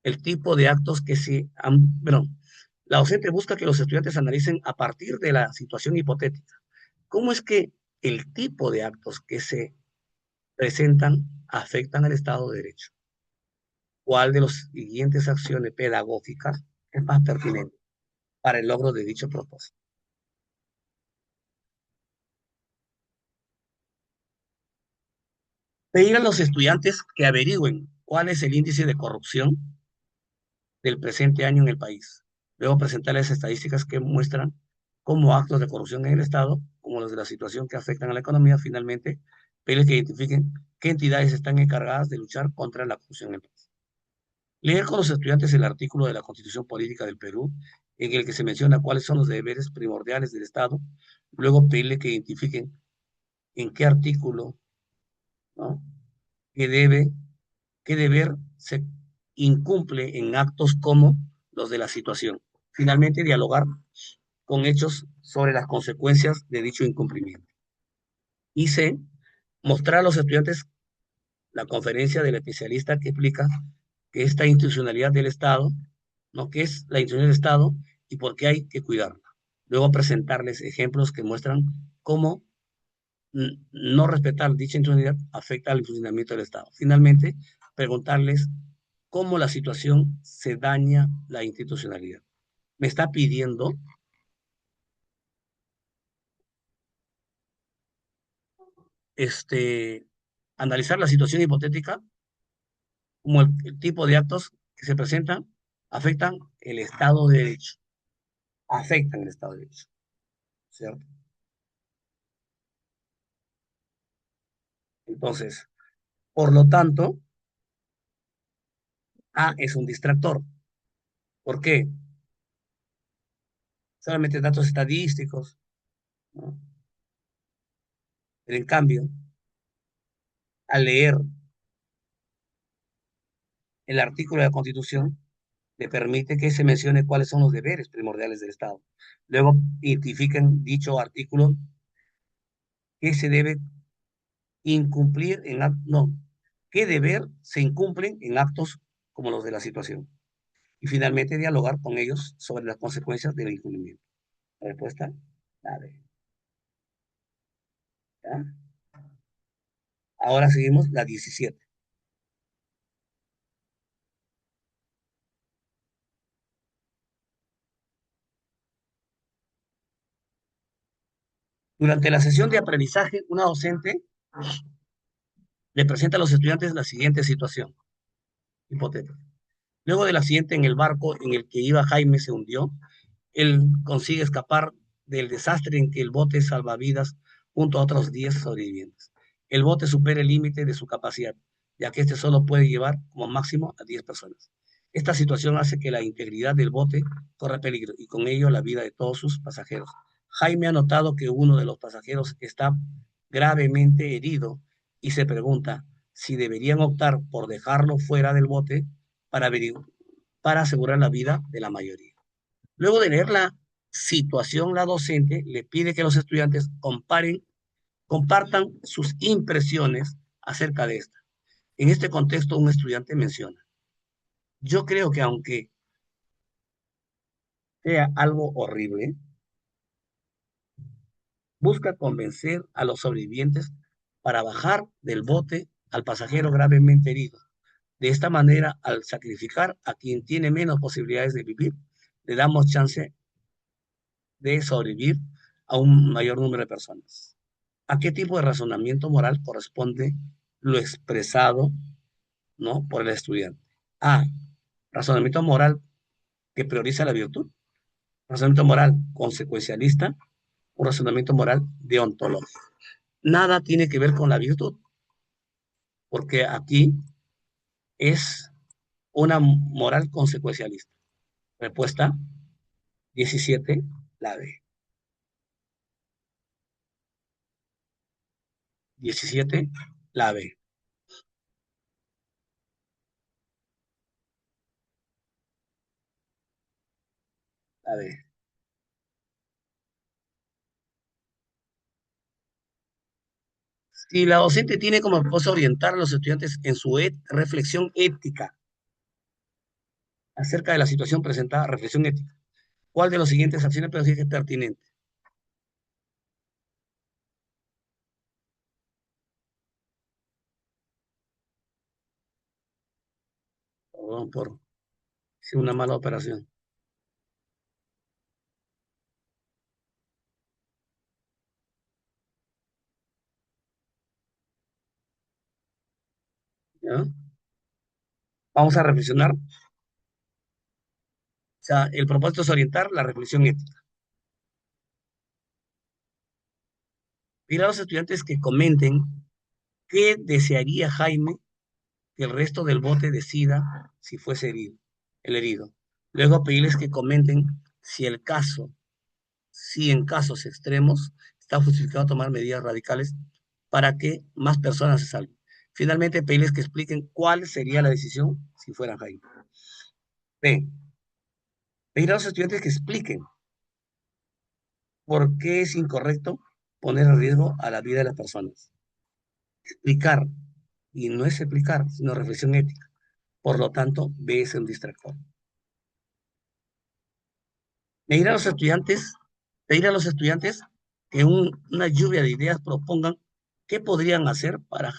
el tipo de actos que se han, perdón, la docente busca que los estudiantes analicen a partir de la situación hipotética, cómo es que el tipo de actos que se presentan afectan al Estado de Derecho. ¿Cuál de las siguientes acciones pedagógicas es más pertinente para el logro de dicho propósito? Pedir a los estudiantes que averigüen cuál es el índice de corrupción del presente año en el país. Luego presentarles estadísticas que muestran cómo actos de corrupción en el Estado, como los de la situación que afectan a la economía, finalmente, pedirles que identifiquen qué entidades están encargadas de luchar contra la corrupción en el país. Leer con los estudiantes el artículo de la Constitución Política del Perú, en el que se menciona cuáles son los deberes primordiales del Estado, luego pedirle que identifiquen en qué artículo, ¿no? que debe, qué deber se incumple en actos como los de la situación. Finalmente, dialogar con hechos sobre las consecuencias de dicho incumplimiento. Y C, mostrar a los estudiantes la conferencia del especialista que explica que esta institucionalidad del Estado, ¿no? ¿Qué es la institucionalidad del Estado y por qué hay que cuidarla? Luego presentarles ejemplos que muestran cómo no respetar dicha institucionalidad afecta al funcionamiento del Estado. Finalmente, preguntarles cómo la situación se daña la institucionalidad. Me está pidiendo este, analizar la situación hipotética como el tipo de actos que se presentan afectan el Estado de Derecho, afectan el Estado de Derecho, ¿cierto? Entonces, por lo tanto, A es un distractor. ¿Por qué? Solamente datos estadísticos, ¿no? Pero en cambio, al leer el artículo de la Constitución, le permite que se mencione cuáles son los deberes primordiales del Estado. Luego identifiquen dicho artículo que se debe incumplir en no, qué deber se incumplen en actos como los de la situación. Y finalmente dialogar con ellos sobre las consecuencias del incumplimiento. La respuesta, la B. ¿Ya? Ahora seguimos la 17. Durante la sesión de aprendizaje, una docente le presenta a los estudiantes la siguiente situación hipotética. Luego del accidente en el barco en el que iba Jaime se hundió, él consigue escapar del desastre en que el bote salvavidas junto a otros 10 sobrevivientes. El bote supera el límite de su capacidad, ya que este solo puede llevar como máximo a 10 personas. Esta situación hace que la integridad del bote corra peligro y con ello la vida de todos sus pasajeros. Jaime ha notado que uno de los pasajeros está gravemente herido y se pregunta si deberían optar por dejarlo fuera del bote para, para asegurar la vida de la mayoría. Luego de leer la situación, la docente le pide que los estudiantes compartan sus impresiones acerca de esta. En este contexto, un estudiante menciona, yo creo que aunque sea algo horrible, busca convencer a los sobrevivientes para bajar del bote al pasajero gravemente herido. De esta manera, al sacrificar a quien tiene menos posibilidades de vivir, le damos chance de sobrevivir a un mayor número de personas. ¿A qué tipo de razonamiento moral corresponde lo expresado, ¿no?, por el estudiante? A. Razonamiento moral que prioriza la virtud. Razonamiento moral consecuencialista. Un razonamiento moral deontológico. Nada tiene que ver con la virtud, porque aquí es una moral consecuencialista. Respuesta 17, la B. 17, la B. La B. Si la docente tiene como propósito orientar a los estudiantes en su reflexión ética acerca de la situación presentada, reflexión ética, ¿cuál de las siguientes acciones puede decir que es pertinente? Perdón por si una mala operación. ¿Ya? Vamos a reflexionar. O sea, el propósito es orientar la reflexión ética. Pedir a los estudiantes que comenten qué desearía Jaime que el resto del bote decida si fuese herido, el herido. Luego pedirles que comenten si el caso, si en casos extremos está justificado tomar medidas radicales para que más personas se salven. Finalmente, pedirles que expliquen cuál sería la decisión si fuera Jaime. B. Pedir a los estudiantes que expliquen por qué es incorrecto poner en riesgo a la vida de las personas. Explicar, y no es explicar, sino reflexión ética. Por lo tanto, B es un distractor. Pedir a los estudiantes, pedir a los estudiantes que una lluvia de ideas propongan qué podrían hacer para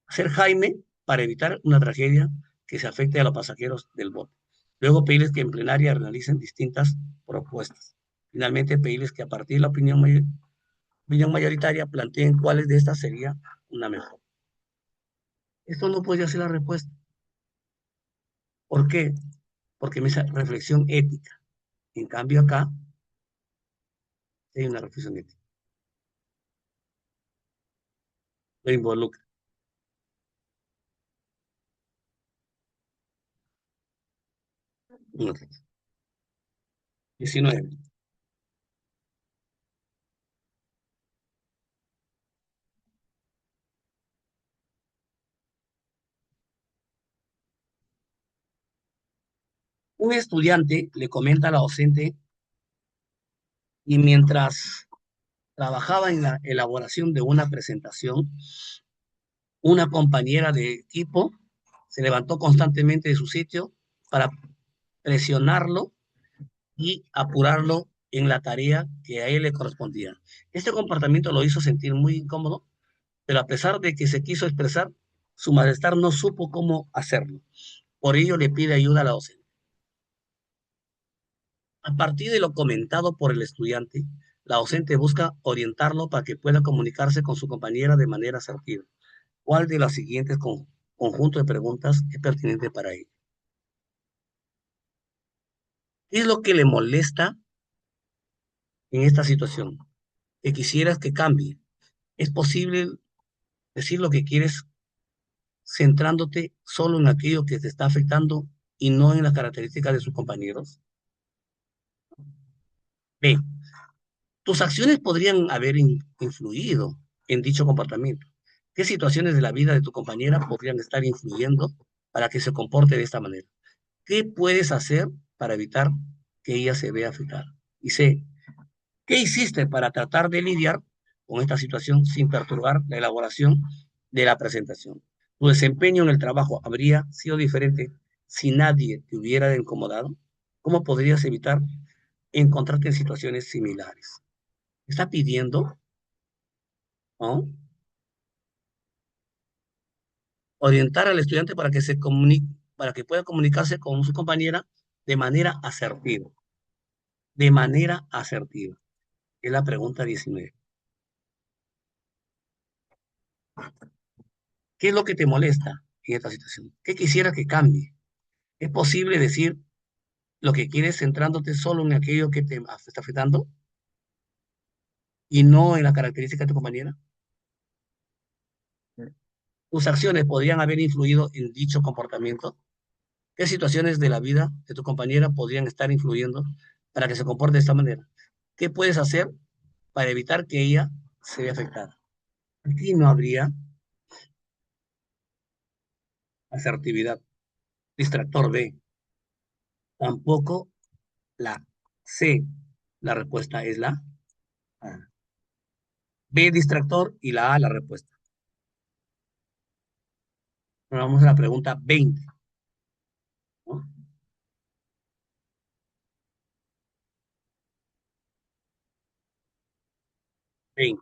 hacer Jaime para evitar una tragedia que se afecte a los pasajeros del bote. Luego pedirles que en plenaria realicen distintas propuestas. Finalmente pedirles que a partir de la opinión mayoritaria planteen cuáles de estas sería una mejor. Esto no podría ser la respuesta. ¿Por qué? Porque me dice reflexión ética. En cambio acá hay una reflexión ética. Lo involucra. No. 19. Un estudiante le comenta a la docente y mientras trabajaba en la elaboración de una presentación, una compañera de equipo se levantó constantemente de su sitio para presionarlo y apurarlo en la tarea que a él le correspondía. Este comportamiento lo hizo sentir muy incómodo, pero a pesar de que se quiso expresar, su malestar no supo cómo hacerlo. Por ello le pide ayuda a la docente. A partir de lo comentado por el estudiante, la docente busca orientarlo para que pueda comunicarse con su compañera de manera asertiva. ¿Cuál de las siguientes conjuntos de preguntas es pertinente para él? ¿Qué es lo que le molesta en esta situación? ¿Que quisieras que cambie? ¿Es posible decir lo que quieres centrándote solo en aquello que te está afectando y no en las características de sus compañeros? B. Tus acciones podrían haber influido en dicho comportamiento. ¿Qué situaciones de la vida de tu compañera podrían estar influyendo para que se comporte de esta manera? ¿Qué puedes hacer para evitar que ella se vea afectada? Y C. ¿Qué hiciste para tratar de lidiar con esta situación sin perturbar la elaboración de la presentación? ¿Tu desempeño en el trabajo habría sido diferente si nadie te hubiera incomodado? ¿Cómo podrías evitar encontrarte en situaciones similares? Está pidiendo, ¿no?, Orientar al estudiante para que se comunique, para que pueda comunicarse con su compañera de manera asertiva. De manera asertiva. Es la pregunta 19. ¿Qué es lo que te molesta en esta situación? ¿Qué quisieras que cambie? ¿Es posible decir lo que quieres centrándote solo en aquello que te está afectando y no en la característica de tu compañera? ¿Tus acciones podrían haber influido en dicho comportamiento? ¿Qué situaciones de la vida de tu compañera podrían estar influyendo para que se comporte de esta manera? ¿Qué puedes hacer para evitar que ella se vea afectada? Aquí no habría asertividad. Distractor B. Tampoco la C. La respuesta es la A. B, distractor, y la A, la respuesta. Ahora vamos a la pregunta 20, ¿no? 20.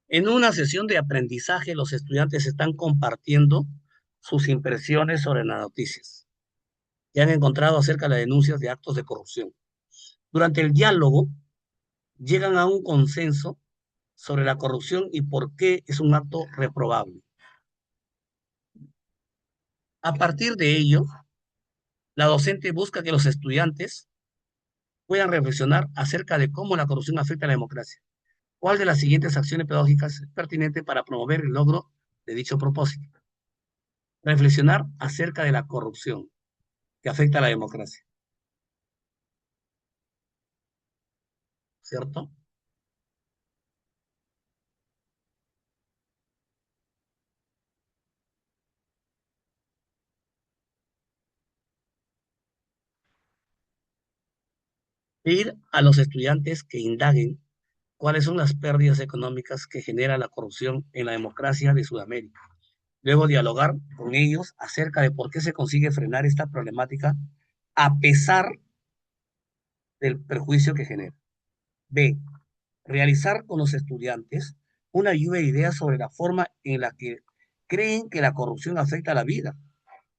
En una sesión de aprendizaje, los estudiantes están compartiendo sus impresiones sobre las noticias que han encontrado acerca de las denuncias de actos de corrupción. Durante el diálogo, llegan a un consenso sobre la corrupción y por qué es un acto reprobable. A partir de ello, la docente busca que los estudiantes puedan reflexionar acerca de cómo la corrupción afecta a la democracia. ¿Cuál de las siguientes acciones pedagógicas es pertinente para promover el logro de dicho propósito? Reflexionar acerca de la corrupción que afecta a la democracia, ¿cierto? Pedir a los estudiantes que indaguen cuáles son las pérdidas económicas que genera la corrupción en la democracia de Sudamérica. Luego dialogar con ellos acerca de por qué se consigue frenar esta problemática a pesar del perjuicio que genera. B. Realizar con los estudiantes una lluvia de ideas sobre la forma en la que creen que la corrupción afecta a la vida.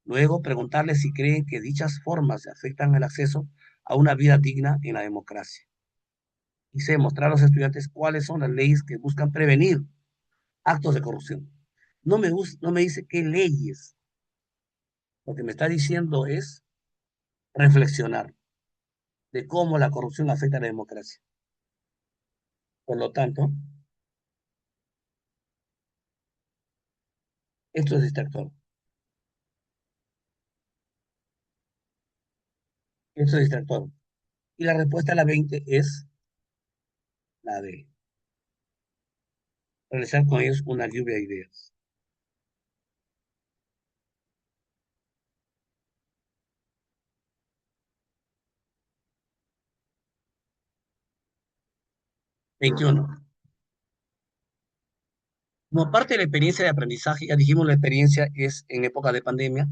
Luego preguntarles si creen que dichas formas afectan el acceso a una vida digna en la democracia. Y C. Mostrar a los estudiantes cuáles son las leyes que buscan prevenir actos de corrupción. No me dice qué leyes. Lo que me está diciendo es reflexionar de cómo la corrupción afecta a la democracia. Por lo tanto, esto es distractor. Esto es distractor. Y la respuesta a la 20 es la D. Realizar con ellos una lluvia de ideas. 21. Como parte de la experiencia de aprendizaje, ya dijimos la experiencia es en época de pandemia,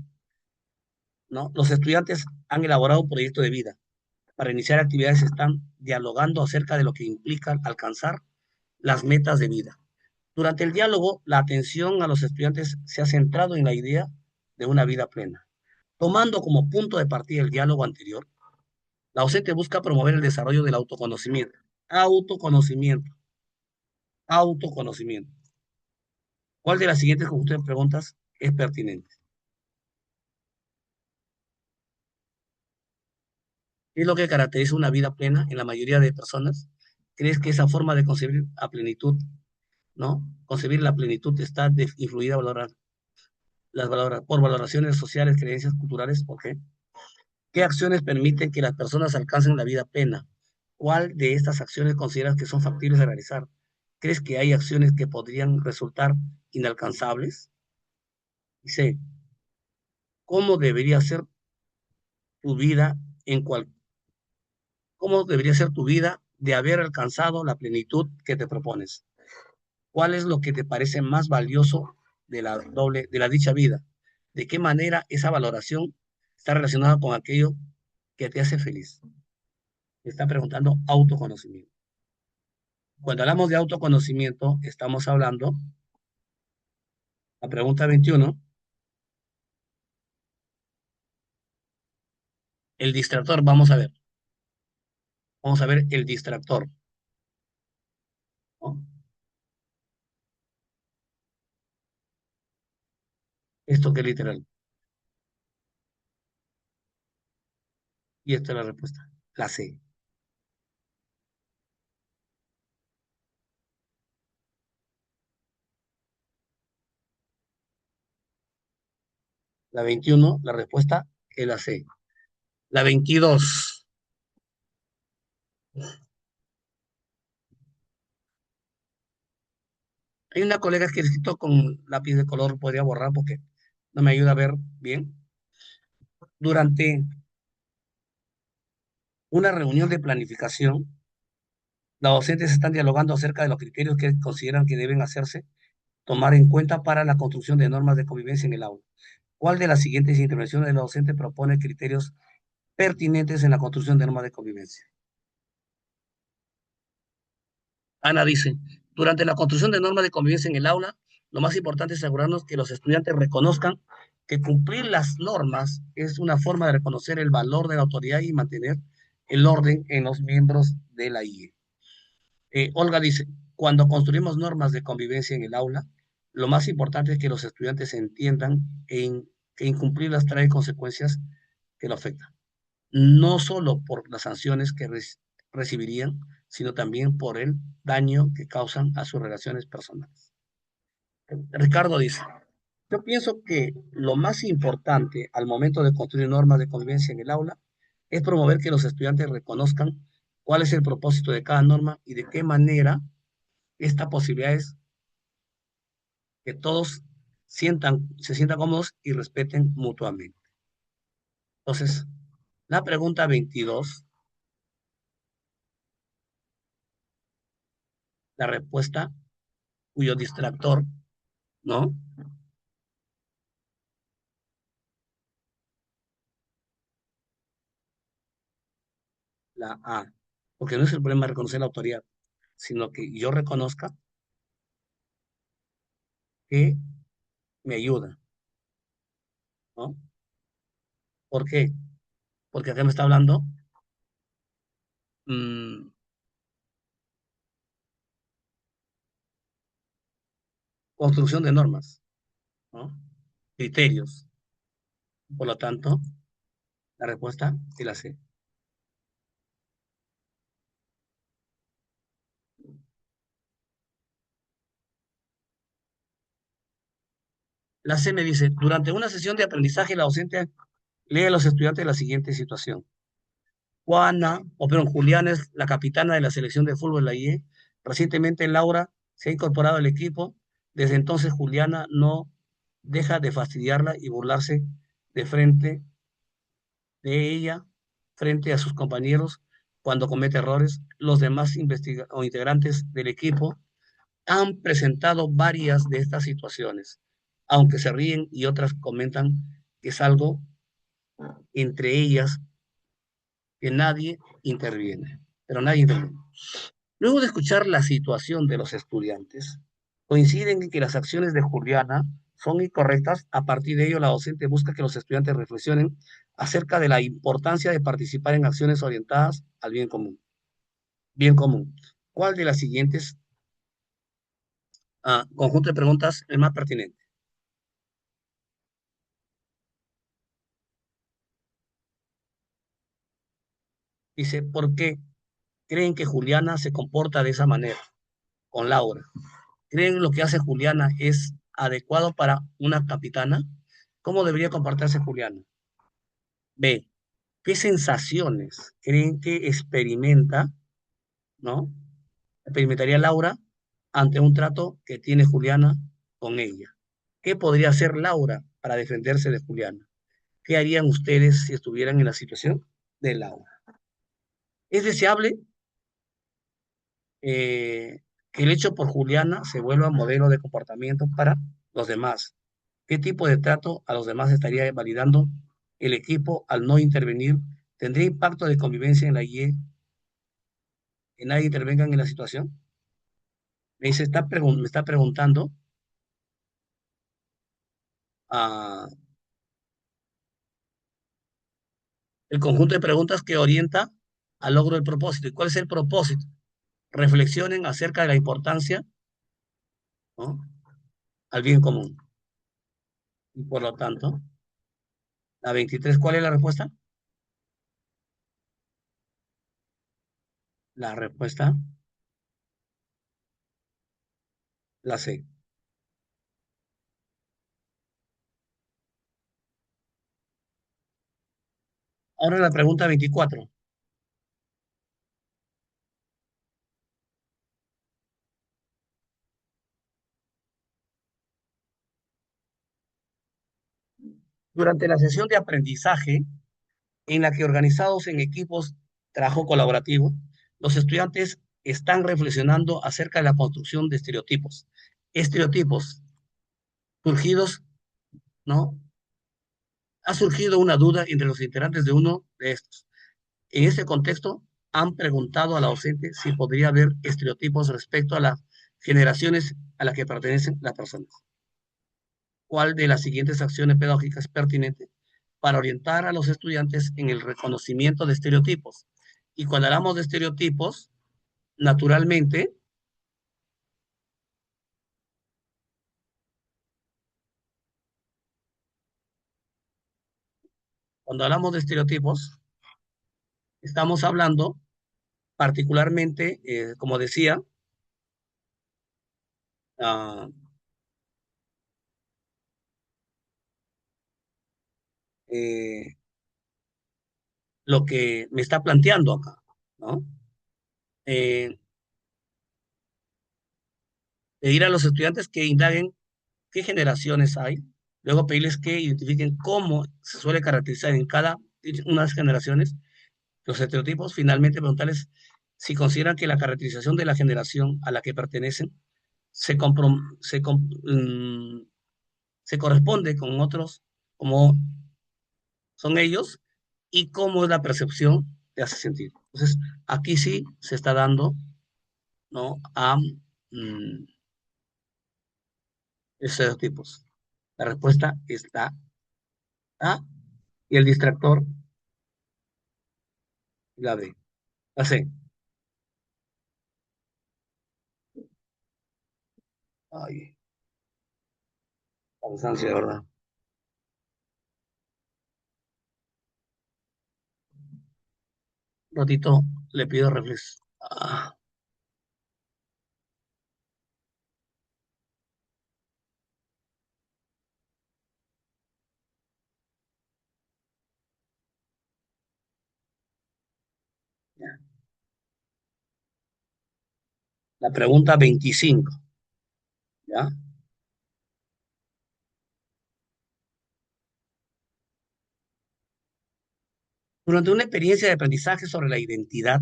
¿no? Los estudiantes han elaborado un proyecto de vida. Para iniciar actividades están dialogando acerca de lo que implica alcanzar las metas de vida. Durante el diálogo, la atención a los estudiantes se ha centrado en la idea de una vida plena. Tomando como punto de partida el diálogo anterior, la docente busca promover el desarrollo del autoconocimiento. Autoconocimiento. Autoconocimiento. ¿Cuál de las siguientes preguntas es pertinente? ¿Qué es lo que caracteriza una vida plena en la mayoría de personas? ¿Crees que esa forma de concebir a plenitud, ¿no? Concebir la plenitud está influida por valoraciones sociales, creencias culturales? ¿Por qué? ¿Qué acciones permiten que las personas alcancen la vida plena? ¿Cuál de estas acciones consideras que son factibles de realizar? ¿Crees que hay acciones que podrían resultar inalcanzables? Dice, ¿cómo debería ser tu vida en cual, cómo debería ser tu vida de haber alcanzado la plenitud que te propones? ¿Cuál es lo que te parece más valioso de la dicha vida? ¿De qué manera esa valoración está relacionada con aquello que te hace feliz? Me está preguntando autoconocimiento. Cuando hablamos de autoconocimiento, estamos hablando, la pregunta 21, el distractor, vamos a ver el distractor, ¿no? Esto que es literal. Y esta es la respuesta, la C. La 21, la respuesta es la C. La 22, hay una colega que escrito con lápiz de color, podría borrar porque no me ayuda a ver bien. Durante una reunión de planificación, los docentes están dialogando acerca de los criterios que consideran que deben hacerse, tomar en cuenta para la construcción de normas de convivencia en el aula. ¿Cuál de las siguientes intervenciones de los docentes propone criterios pertinentes en la construcción de normas de convivencia? Ana dice, durante la construcción de normas de convivencia en el aula, lo más importante es asegurarnos que los estudiantes reconozcan que cumplir las normas es una forma de reconocer el valor de la autoridad y mantener el orden en los miembros de la IE. Olga dice, cuando construimos normas de convivencia en el aula, lo más importante es que los estudiantes entiendan que incumplirlas trae consecuencias que lo afectan, no solo por las sanciones que recibirían, sino también por el daño que causan a sus relaciones personales. Ricardo dice, yo pienso que lo más importante al momento de construir normas de convivencia en el aula es promover que los estudiantes reconozcan cuál es el propósito de cada norma y de qué manera esta posibilidad es que todos se sientan cómodos y respeten mutuamente. Entonces, la pregunta 22, la respuesta cuyo distractor, ¿no? La A. Porque no es el problema reconocer la autoridad, sino que yo reconozca que me ayuda, ¿no? ¿Por qué? Porque acá me está hablando mmm, construcción de normas, ¿no? Criterios. Por lo tanto, la respuesta es la C. La C me dice, durante una sesión de aprendizaje, la docente lee a los estudiantes la siguiente situación. Juliana es la capitana de la selección de fútbol de la IE. Recientemente Laura se ha incorporado al equipo. Desde entonces Juliana no deja de fastidiarla y burlarse de frente de ella, frente a sus compañeros cuando comete errores. Los demás o integrantes del equipo han presentado varias de estas situaciones, aunque se ríen y otras comentan que es algo entre ellas que nadie interviene, pero nadie interviene. Luego de escuchar la situación de los estudiantes, coinciden en que las acciones de Juliana son incorrectas. A partir de ello, la docente busca que los estudiantes reflexionen acerca de la importancia de participar en acciones orientadas al bien común. Bien común. ¿Cuál de las siguientes conjunto de preguntas es más pertinente? Dice, ¿por qué creen que Juliana se comporta de esa manera con Laura? ¿Creen lo que hace Juliana es adecuado para una capitana? ¿Cómo debería comportarse Juliana? B. ¿Qué sensaciones creen que experimenta, ¿no? Experimentaría Laura ante un trato que tiene Juliana con ella? ¿Qué podría hacer Laura para defenderse de Juliana? ¿Qué harían ustedes si estuvieran en la situación de Laura? ¿Es deseable que el hecho por Juliana se vuelva modelo de comportamiento para los demás? ¿Qué tipo de trato a los demás estaría validando el equipo al no intervenir? ¿Tendría impacto de convivencia en la IE que nadie intervenga en la situación? Me dice, me está preguntando ah, el conjunto de preguntas que orienta al logro del propósito. ¿Y cuál es el propósito? Reflexionen acerca de la importancia, ¿no?, al bien común. Y por lo tanto, la 23, ¿cuál es la respuesta? La respuesta, la C. Ahora la pregunta 24. Durante la sesión de aprendizaje, en la que organizados en equipos de trabajo colaborativo, los estudiantes están reflexionando acerca de la construcción de estereotipos. Estereotipos surgidos, ¿no? Ha surgido una duda entre los integrantes de uno de estos. En este contexto, han preguntado a la docente si podría haber estereotipos respecto a las generaciones a las que pertenecen las personas. ¿Cuál de las siguientes acciones pedagógicas es pertinente para orientar a los estudiantes en el reconocimiento de estereotipos? Y cuando hablamos de estereotipos, naturalmente, cuando hablamos de estereotipos, estamos hablando particularmente, como decía, uh, eh, lo que me está planteando acá, ¿no? Eh, Pedir a los estudiantes que indaguen qué generaciones hay, luego pedirles que identifiquen cómo se suele caracterizar en cada una de las generaciones los estereotipos, finalmente preguntarles si consideran que la caracterización de la generación a la que pertenecen se, se corresponde con otros, como son ellos, y cómo es la percepción de hace sentido. Entonces, aquí sí se está dando, ¿no?, a estereotipos. La respuesta es la A y el distractor la B. La C. Ay, cansancio, de verdad. Un ratito le pido reflex. La pregunta 25, ¿ya? Durante una experiencia de aprendizaje sobre la identidad,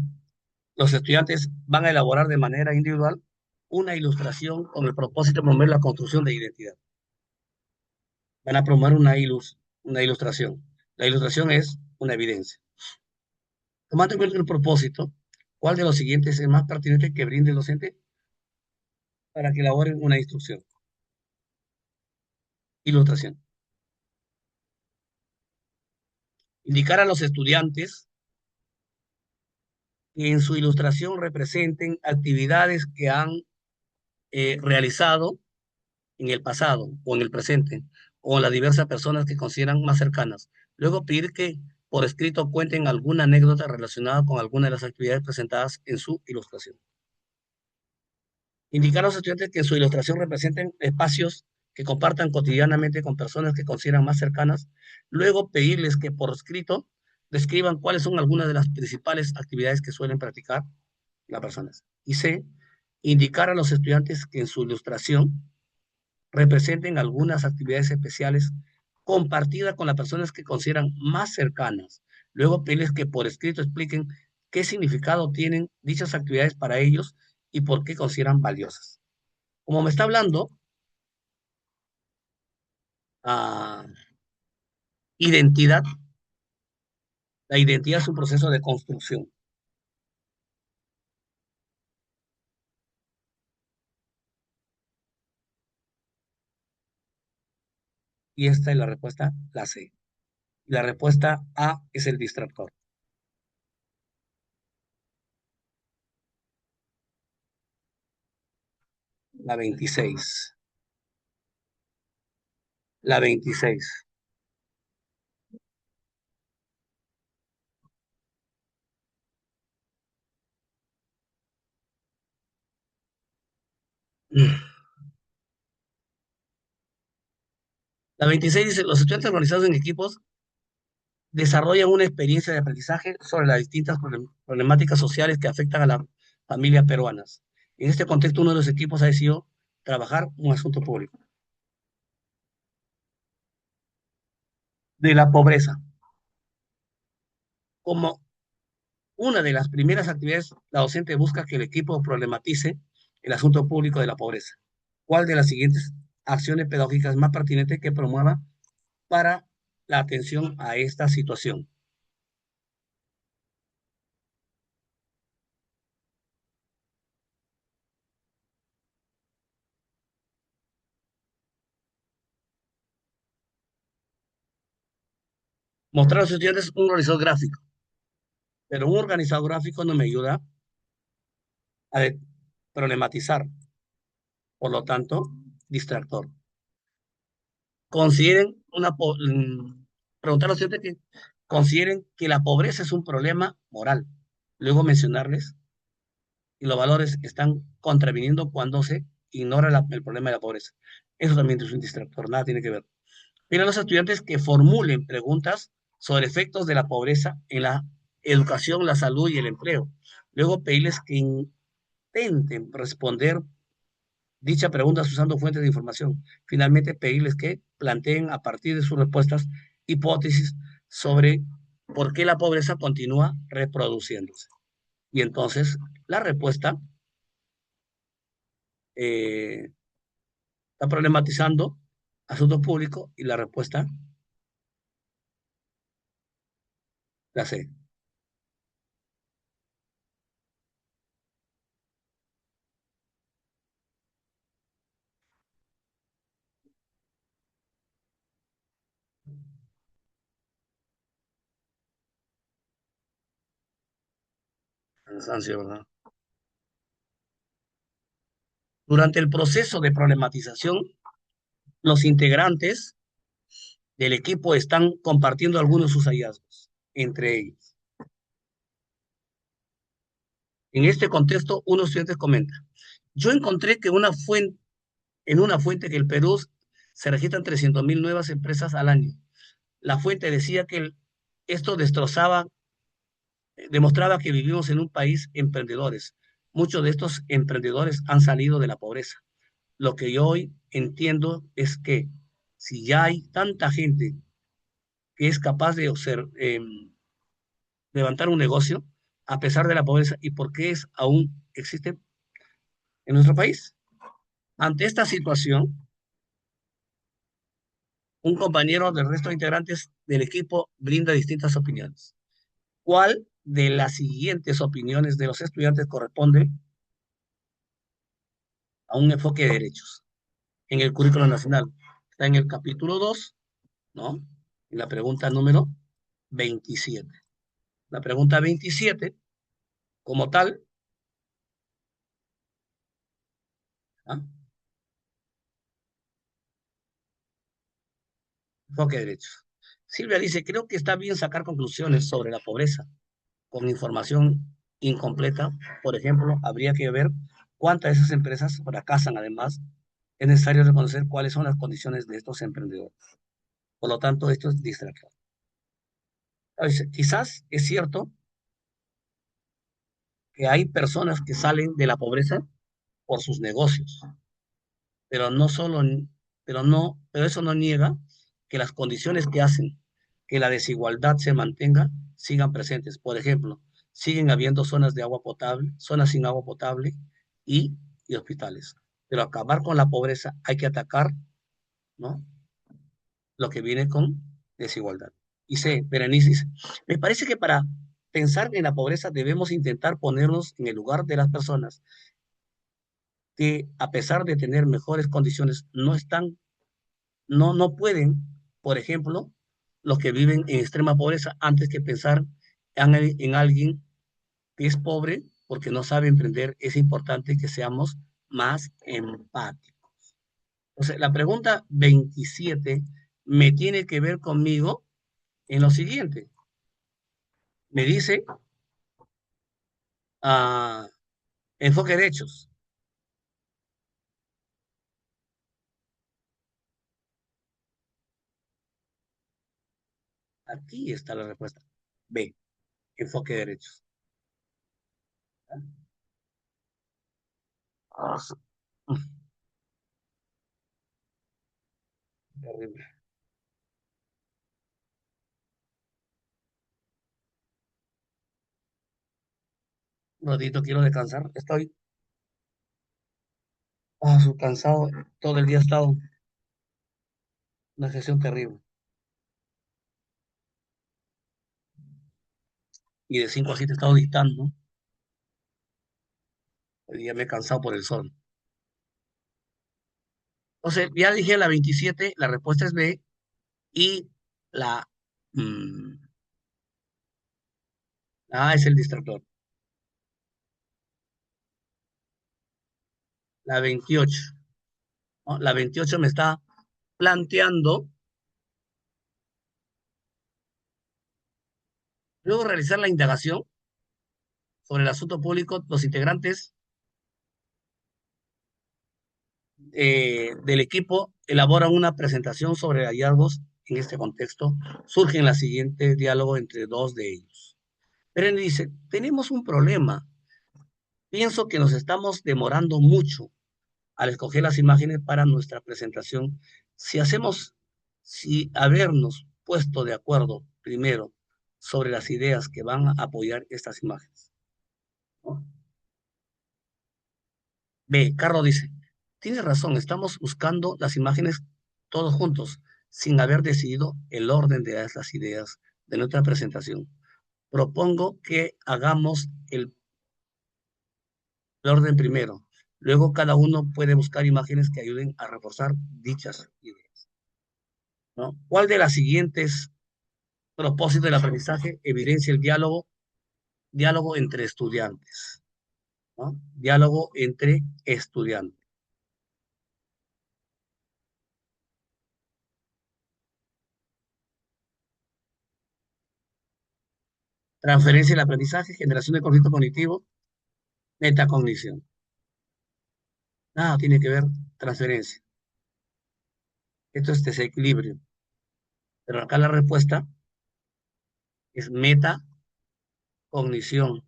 los estudiantes van a elaborar de manera individual una ilustración con el propósito de promover la construcción de identidad. Van a promover una ilustración. La ilustración es una evidencia. Tomando en cuenta el propósito, ¿cuál de los siguientes es más pertinente que brinde el docente para que elaboren una instrucción? Ilustración. Indicar a los estudiantes que en su ilustración representen actividades que han realizado en el pasado o en el presente, o las diversas personas que consideran más cercanas. Luego pedir que por escrito cuenten alguna anécdota relacionada con alguna de las actividades presentadas en su ilustración. Indicar a los estudiantes que en su ilustración representen espacios que compartan cotidianamente con personas que consideran más cercanas. Luego pedirles que por escrito describan cuáles son algunas de las principales actividades que suelen practicar las personas. Y C, indicar a los estudiantes que en su ilustración representen algunas actividades especiales compartidas con las personas que consideran más cercanas. Luego pedirles que por escrito expliquen qué significado tienen dichas actividades para ellos y por qué consideran valiosas. Como me está hablando, a identidad, la identidad es un proceso de construcción. Y esta es la respuesta, la C. La respuesta A es el distractor. La 26. La 26. La 26 dice, los estudiantes organizados en equipos desarrollan una experiencia de aprendizaje sobre las distintas problemáticas sociales que afectan a las familias peruanas. En este contexto, uno de los equipos ha decidido trabajar un asunto público de la pobreza. Como una de las primeras actividades, la docente busca que el equipo problematice el asunto público de la pobreza. ¿Cuál de las siguientes acciones pedagógicas más pertinentes que promueva para la atención a esta situación? Mostrar a los estudiantes un organizador gráfico, pero un organizador gráfico no me ayuda a problematizar, por lo tanto, distractor. Consideren preguntar a los estudiantes que consideren que la pobreza es un problema moral. Luego mencionarles y los valores están contraviniendo cuando se ignora el problema de la pobreza. Eso también es un distractor, nada tiene que ver. Piden a los estudiantes que formulen preguntas sobre efectos de la pobreza en la educación, la salud y el empleo. Luego pedirles que intenten responder dicha pregunta usando fuentes de información. Finalmente, pedirles que planteen a partir de sus respuestas hipótesis sobre por qué la pobreza continúa reproduciéndose. Y entonces, la respuesta está problematizando asuntos públicos y la respuesta la sé. Cansancio, ¿verdad? Durante el proceso de problematización, los integrantes del equipo están compartiendo algunos de sus hallazgos entre ellos. En este contexto, unos estudiantes comenta, yo encontré que en una fuente que el Perú se registran 300.000 nuevas empresas al año. La fuente decía que esto demostraba que vivimos en un país emprendedores. Muchos de estos emprendedores han salido de la pobreza. Lo que yo hoy entiendo es que si ya hay tanta gente que es capaz de levantar un negocio a pesar de la pobreza y por qué aún existe en nuestro país. Ante esta situación, un compañero del resto de integrantes del equipo brinda distintas opiniones. ¿Cuál de las siguientes opiniones de los estudiantes corresponde a un enfoque de derechos en el currículo nacional? Está en el capítulo 2, ¿no? En la pregunta número 27. La pregunta 27, como tal, ¿ah? Enfoque de derechos. Silvia dice, creo que está bien sacar conclusiones sobre la pobreza con información incompleta. Por ejemplo, habría que ver cuántas de esas empresas fracasan. Además, es necesario reconocer cuáles son las condiciones de estos emprendedores. Por lo tanto, esto es distracción. Quizás es cierto que hay personas que salen de la pobreza por sus negocios, pero no solo, pero eso no niega que las condiciones que hacen que la desigualdad se mantenga sigan presentes. Por ejemplo, siguen habiendo zonas de agua potable, zonas sin agua potable y, y hospitales. Pero acabar con la pobreza hay que atacar, ¿no? Lo que viene con desigualdad. Y sé, Berenice dice, me parece que para pensar en la pobreza debemos intentar ponernos en el lugar de las personas que, a pesar de tener mejores condiciones, no están No pueden, por ejemplo, los que viven en extrema pobreza, antes que pensar en alguien que es pobre porque no sabe emprender, es importante que seamos más empáticos. Entonces, la pregunta 27 me tiene que ver conmigo en lo siguiente. Me dice, ah, enfoque de hechos. Aquí está la respuesta. B, enfoque de derechos. Ah, terrible. Un ratito quiero descansar. Estoy cansado. Todo el día he estado una sesión terrible. Y de 5 a 7 he estado dictando. Hoy día me he cansado por el sol. Entonces, ya dije la 27, la respuesta es B. Y la mm, A es el distractor. La 28, ¿no? La 28 me está planteando, luego de realizar la indagación sobre el asunto público, los integrantes del equipo elaboran una presentación sobre hallazgos en este contexto. Surge en la siguiente diálogo entre dos de ellos. Pero dice, tenemos un problema. Pienso que nos estamos demorando mucho al escoger las imágenes para nuestra presentación. Si hacemos, si habernos puesto de acuerdo primero sobre las ideas que van a apoyar estas imágenes, ¿no? B, Carlos dice, tienes razón, estamos buscando las imágenes todos juntos, sin haber decidido el orden de las ideas de nuestra presentación. Propongo que hagamos el orden primero. Luego cada uno puede buscar imágenes que ayuden a reforzar dichas ideas, ¿no? ¿Cuál de las siguientes propósitos del aprendizaje evidencia el diálogo entre estudiantes, ¿no? Diálogo entre estudiantes. Transferencia del aprendizaje, generación de conflicto cognitivo, metacognición. Nada tiene que ver transferencia. Esto es desequilibrio. Pero acá la respuesta es metacognición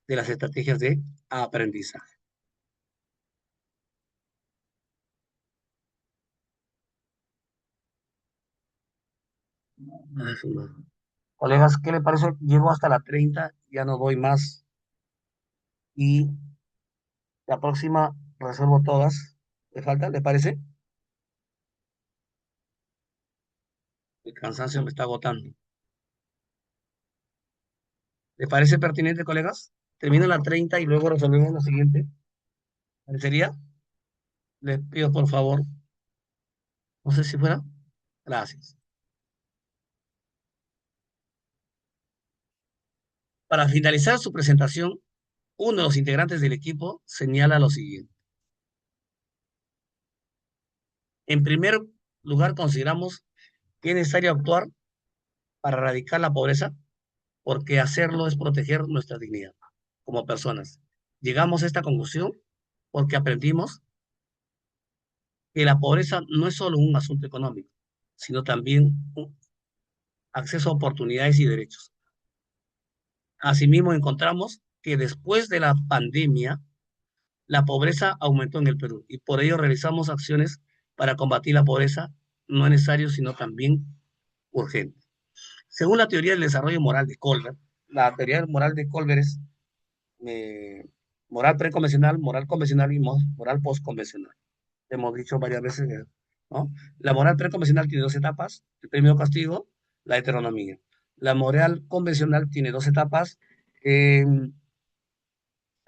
de las estrategias de aprendizaje. Colegas, ¿qué le parece? Llego hasta la 30, ya no doy más. Y la próxima resuelvo todas. ¿Le falta? ¿Le parece? El cansancio me está agotando. ¿Le parece pertinente, colegas? Termino la 30 y luego resolvemos la siguiente. ¿Parecería? Les pido por favor, no sé si fuera. Gracias. Para finalizar su presentación, uno de los integrantes del equipo señala lo siguiente. En primer lugar, consideramos que es necesario actuar para erradicar la pobreza, porque hacerlo es proteger nuestra dignidad como personas. Llegamos a esta conclusión porque aprendimos que la pobreza no es solo un asunto económico, sino también un acceso a oportunidades y derechos. Asimismo, encontramos que después de la pandemia, la pobreza aumentó en el Perú y por ello realizamos acciones para combatir la pobreza, no es necesario, sino también urgente. Según la teoría del desarrollo moral de Colbert, la teoría moral de Colbert es eh, moral preconvencional, moral convencional y moral postconvencional. Hemos dicho varias veces, ¿no? La moral preconvencional tiene dos etapas, el premio castigo, la heteronomía. La moral convencional tiene dos etapas, eh,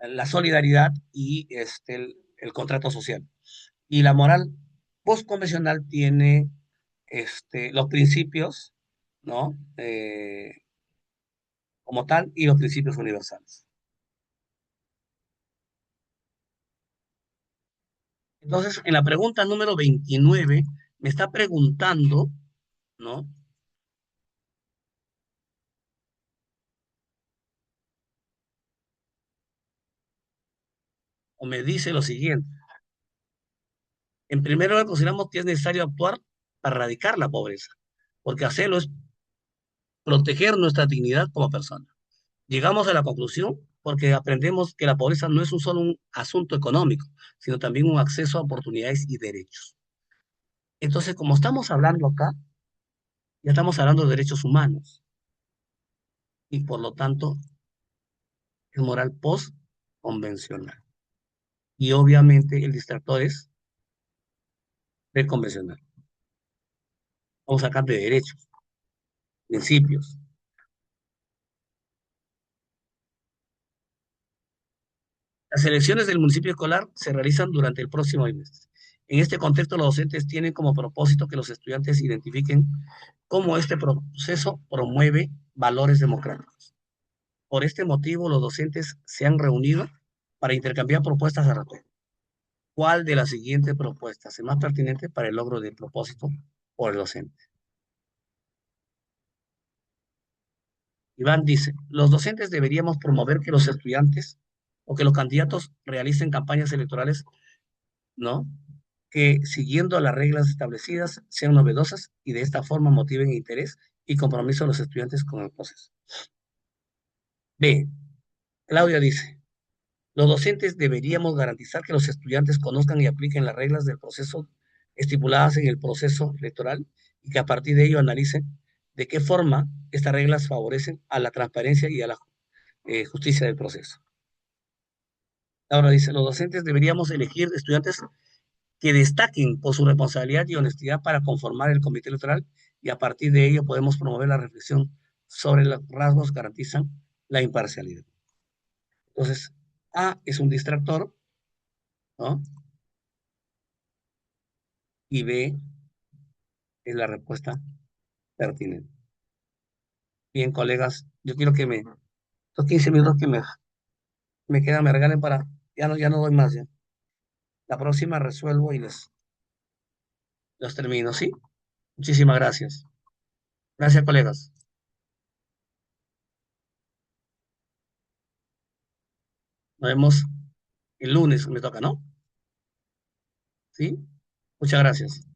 la solidaridad y el contrato social. Y la moral postconvencional tiene los principios, ¿no? Como tal, y los principios universales. Entonces, en la pregunta número 29 me está preguntando, ¿no? O me dice lo siguiente. En primer lugar, consideramos que es necesario actuar para erradicar la pobreza, porque hacerlo es proteger nuestra dignidad como persona. Llegamos a la conclusión porque aprendemos que la pobreza no es solo un asunto económico, sino también un acceso a oportunidades y derechos. Entonces, como estamos hablando acá, ya estamos hablando de derechos humanos y por lo tanto es moral post-convencional. Y obviamente el distractor es preconvencional. Vamos a sacar de derechos, principios. Las elecciones del municipio escolar se realizan durante el próximo mes. En este contexto, los docentes tienen como propósito que los estudiantes identifiquen cómo este proceso promueve valores democráticos. Por este motivo, los docentes se han reunido para intercambiar propuestas al respecto. ¿Cuál de las siguientes propuestas es más pertinente para el logro del propósito por el docente? Iván dice, los docentes deberíamos promover que los estudiantes o que los candidatos realicen campañas electorales, ¿no? Que siguiendo las reglas establecidas sean novedosas y de esta forma motiven interés y compromiso a los estudiantes con el proceso. B. Claudia dice, los docentes deberíamos garantizar que los estudiantes conozcan y apliquen las reglas del proceso estipuladas en el proceso electoral y que a partir de ello analicen de qué forma estas reglas favorecen a la transparencia y a la justicia del proceso. Ahora dice, los docentes deberíamos elegir estudiantes que destaquen por su responsabilidad y honestidad para conformar el comité electoral y a partir de ello podemos promover la reflexión sobre los rasgos que garantizan la imparcialidad. Entonces, A es un distractor, ¿no? Y B es la respuesta pertinente. Bien, colegas, yo quiero que estos 15 minutos que me quedan, me regalen para, ya no doy más, ya. La próxima resuelvo y los termino, ¿sí? Muchísimas gracias. Gracias, colegas. Nos vemos el lunes, me toca, ¿no? ¿Sí? Muchas gracias.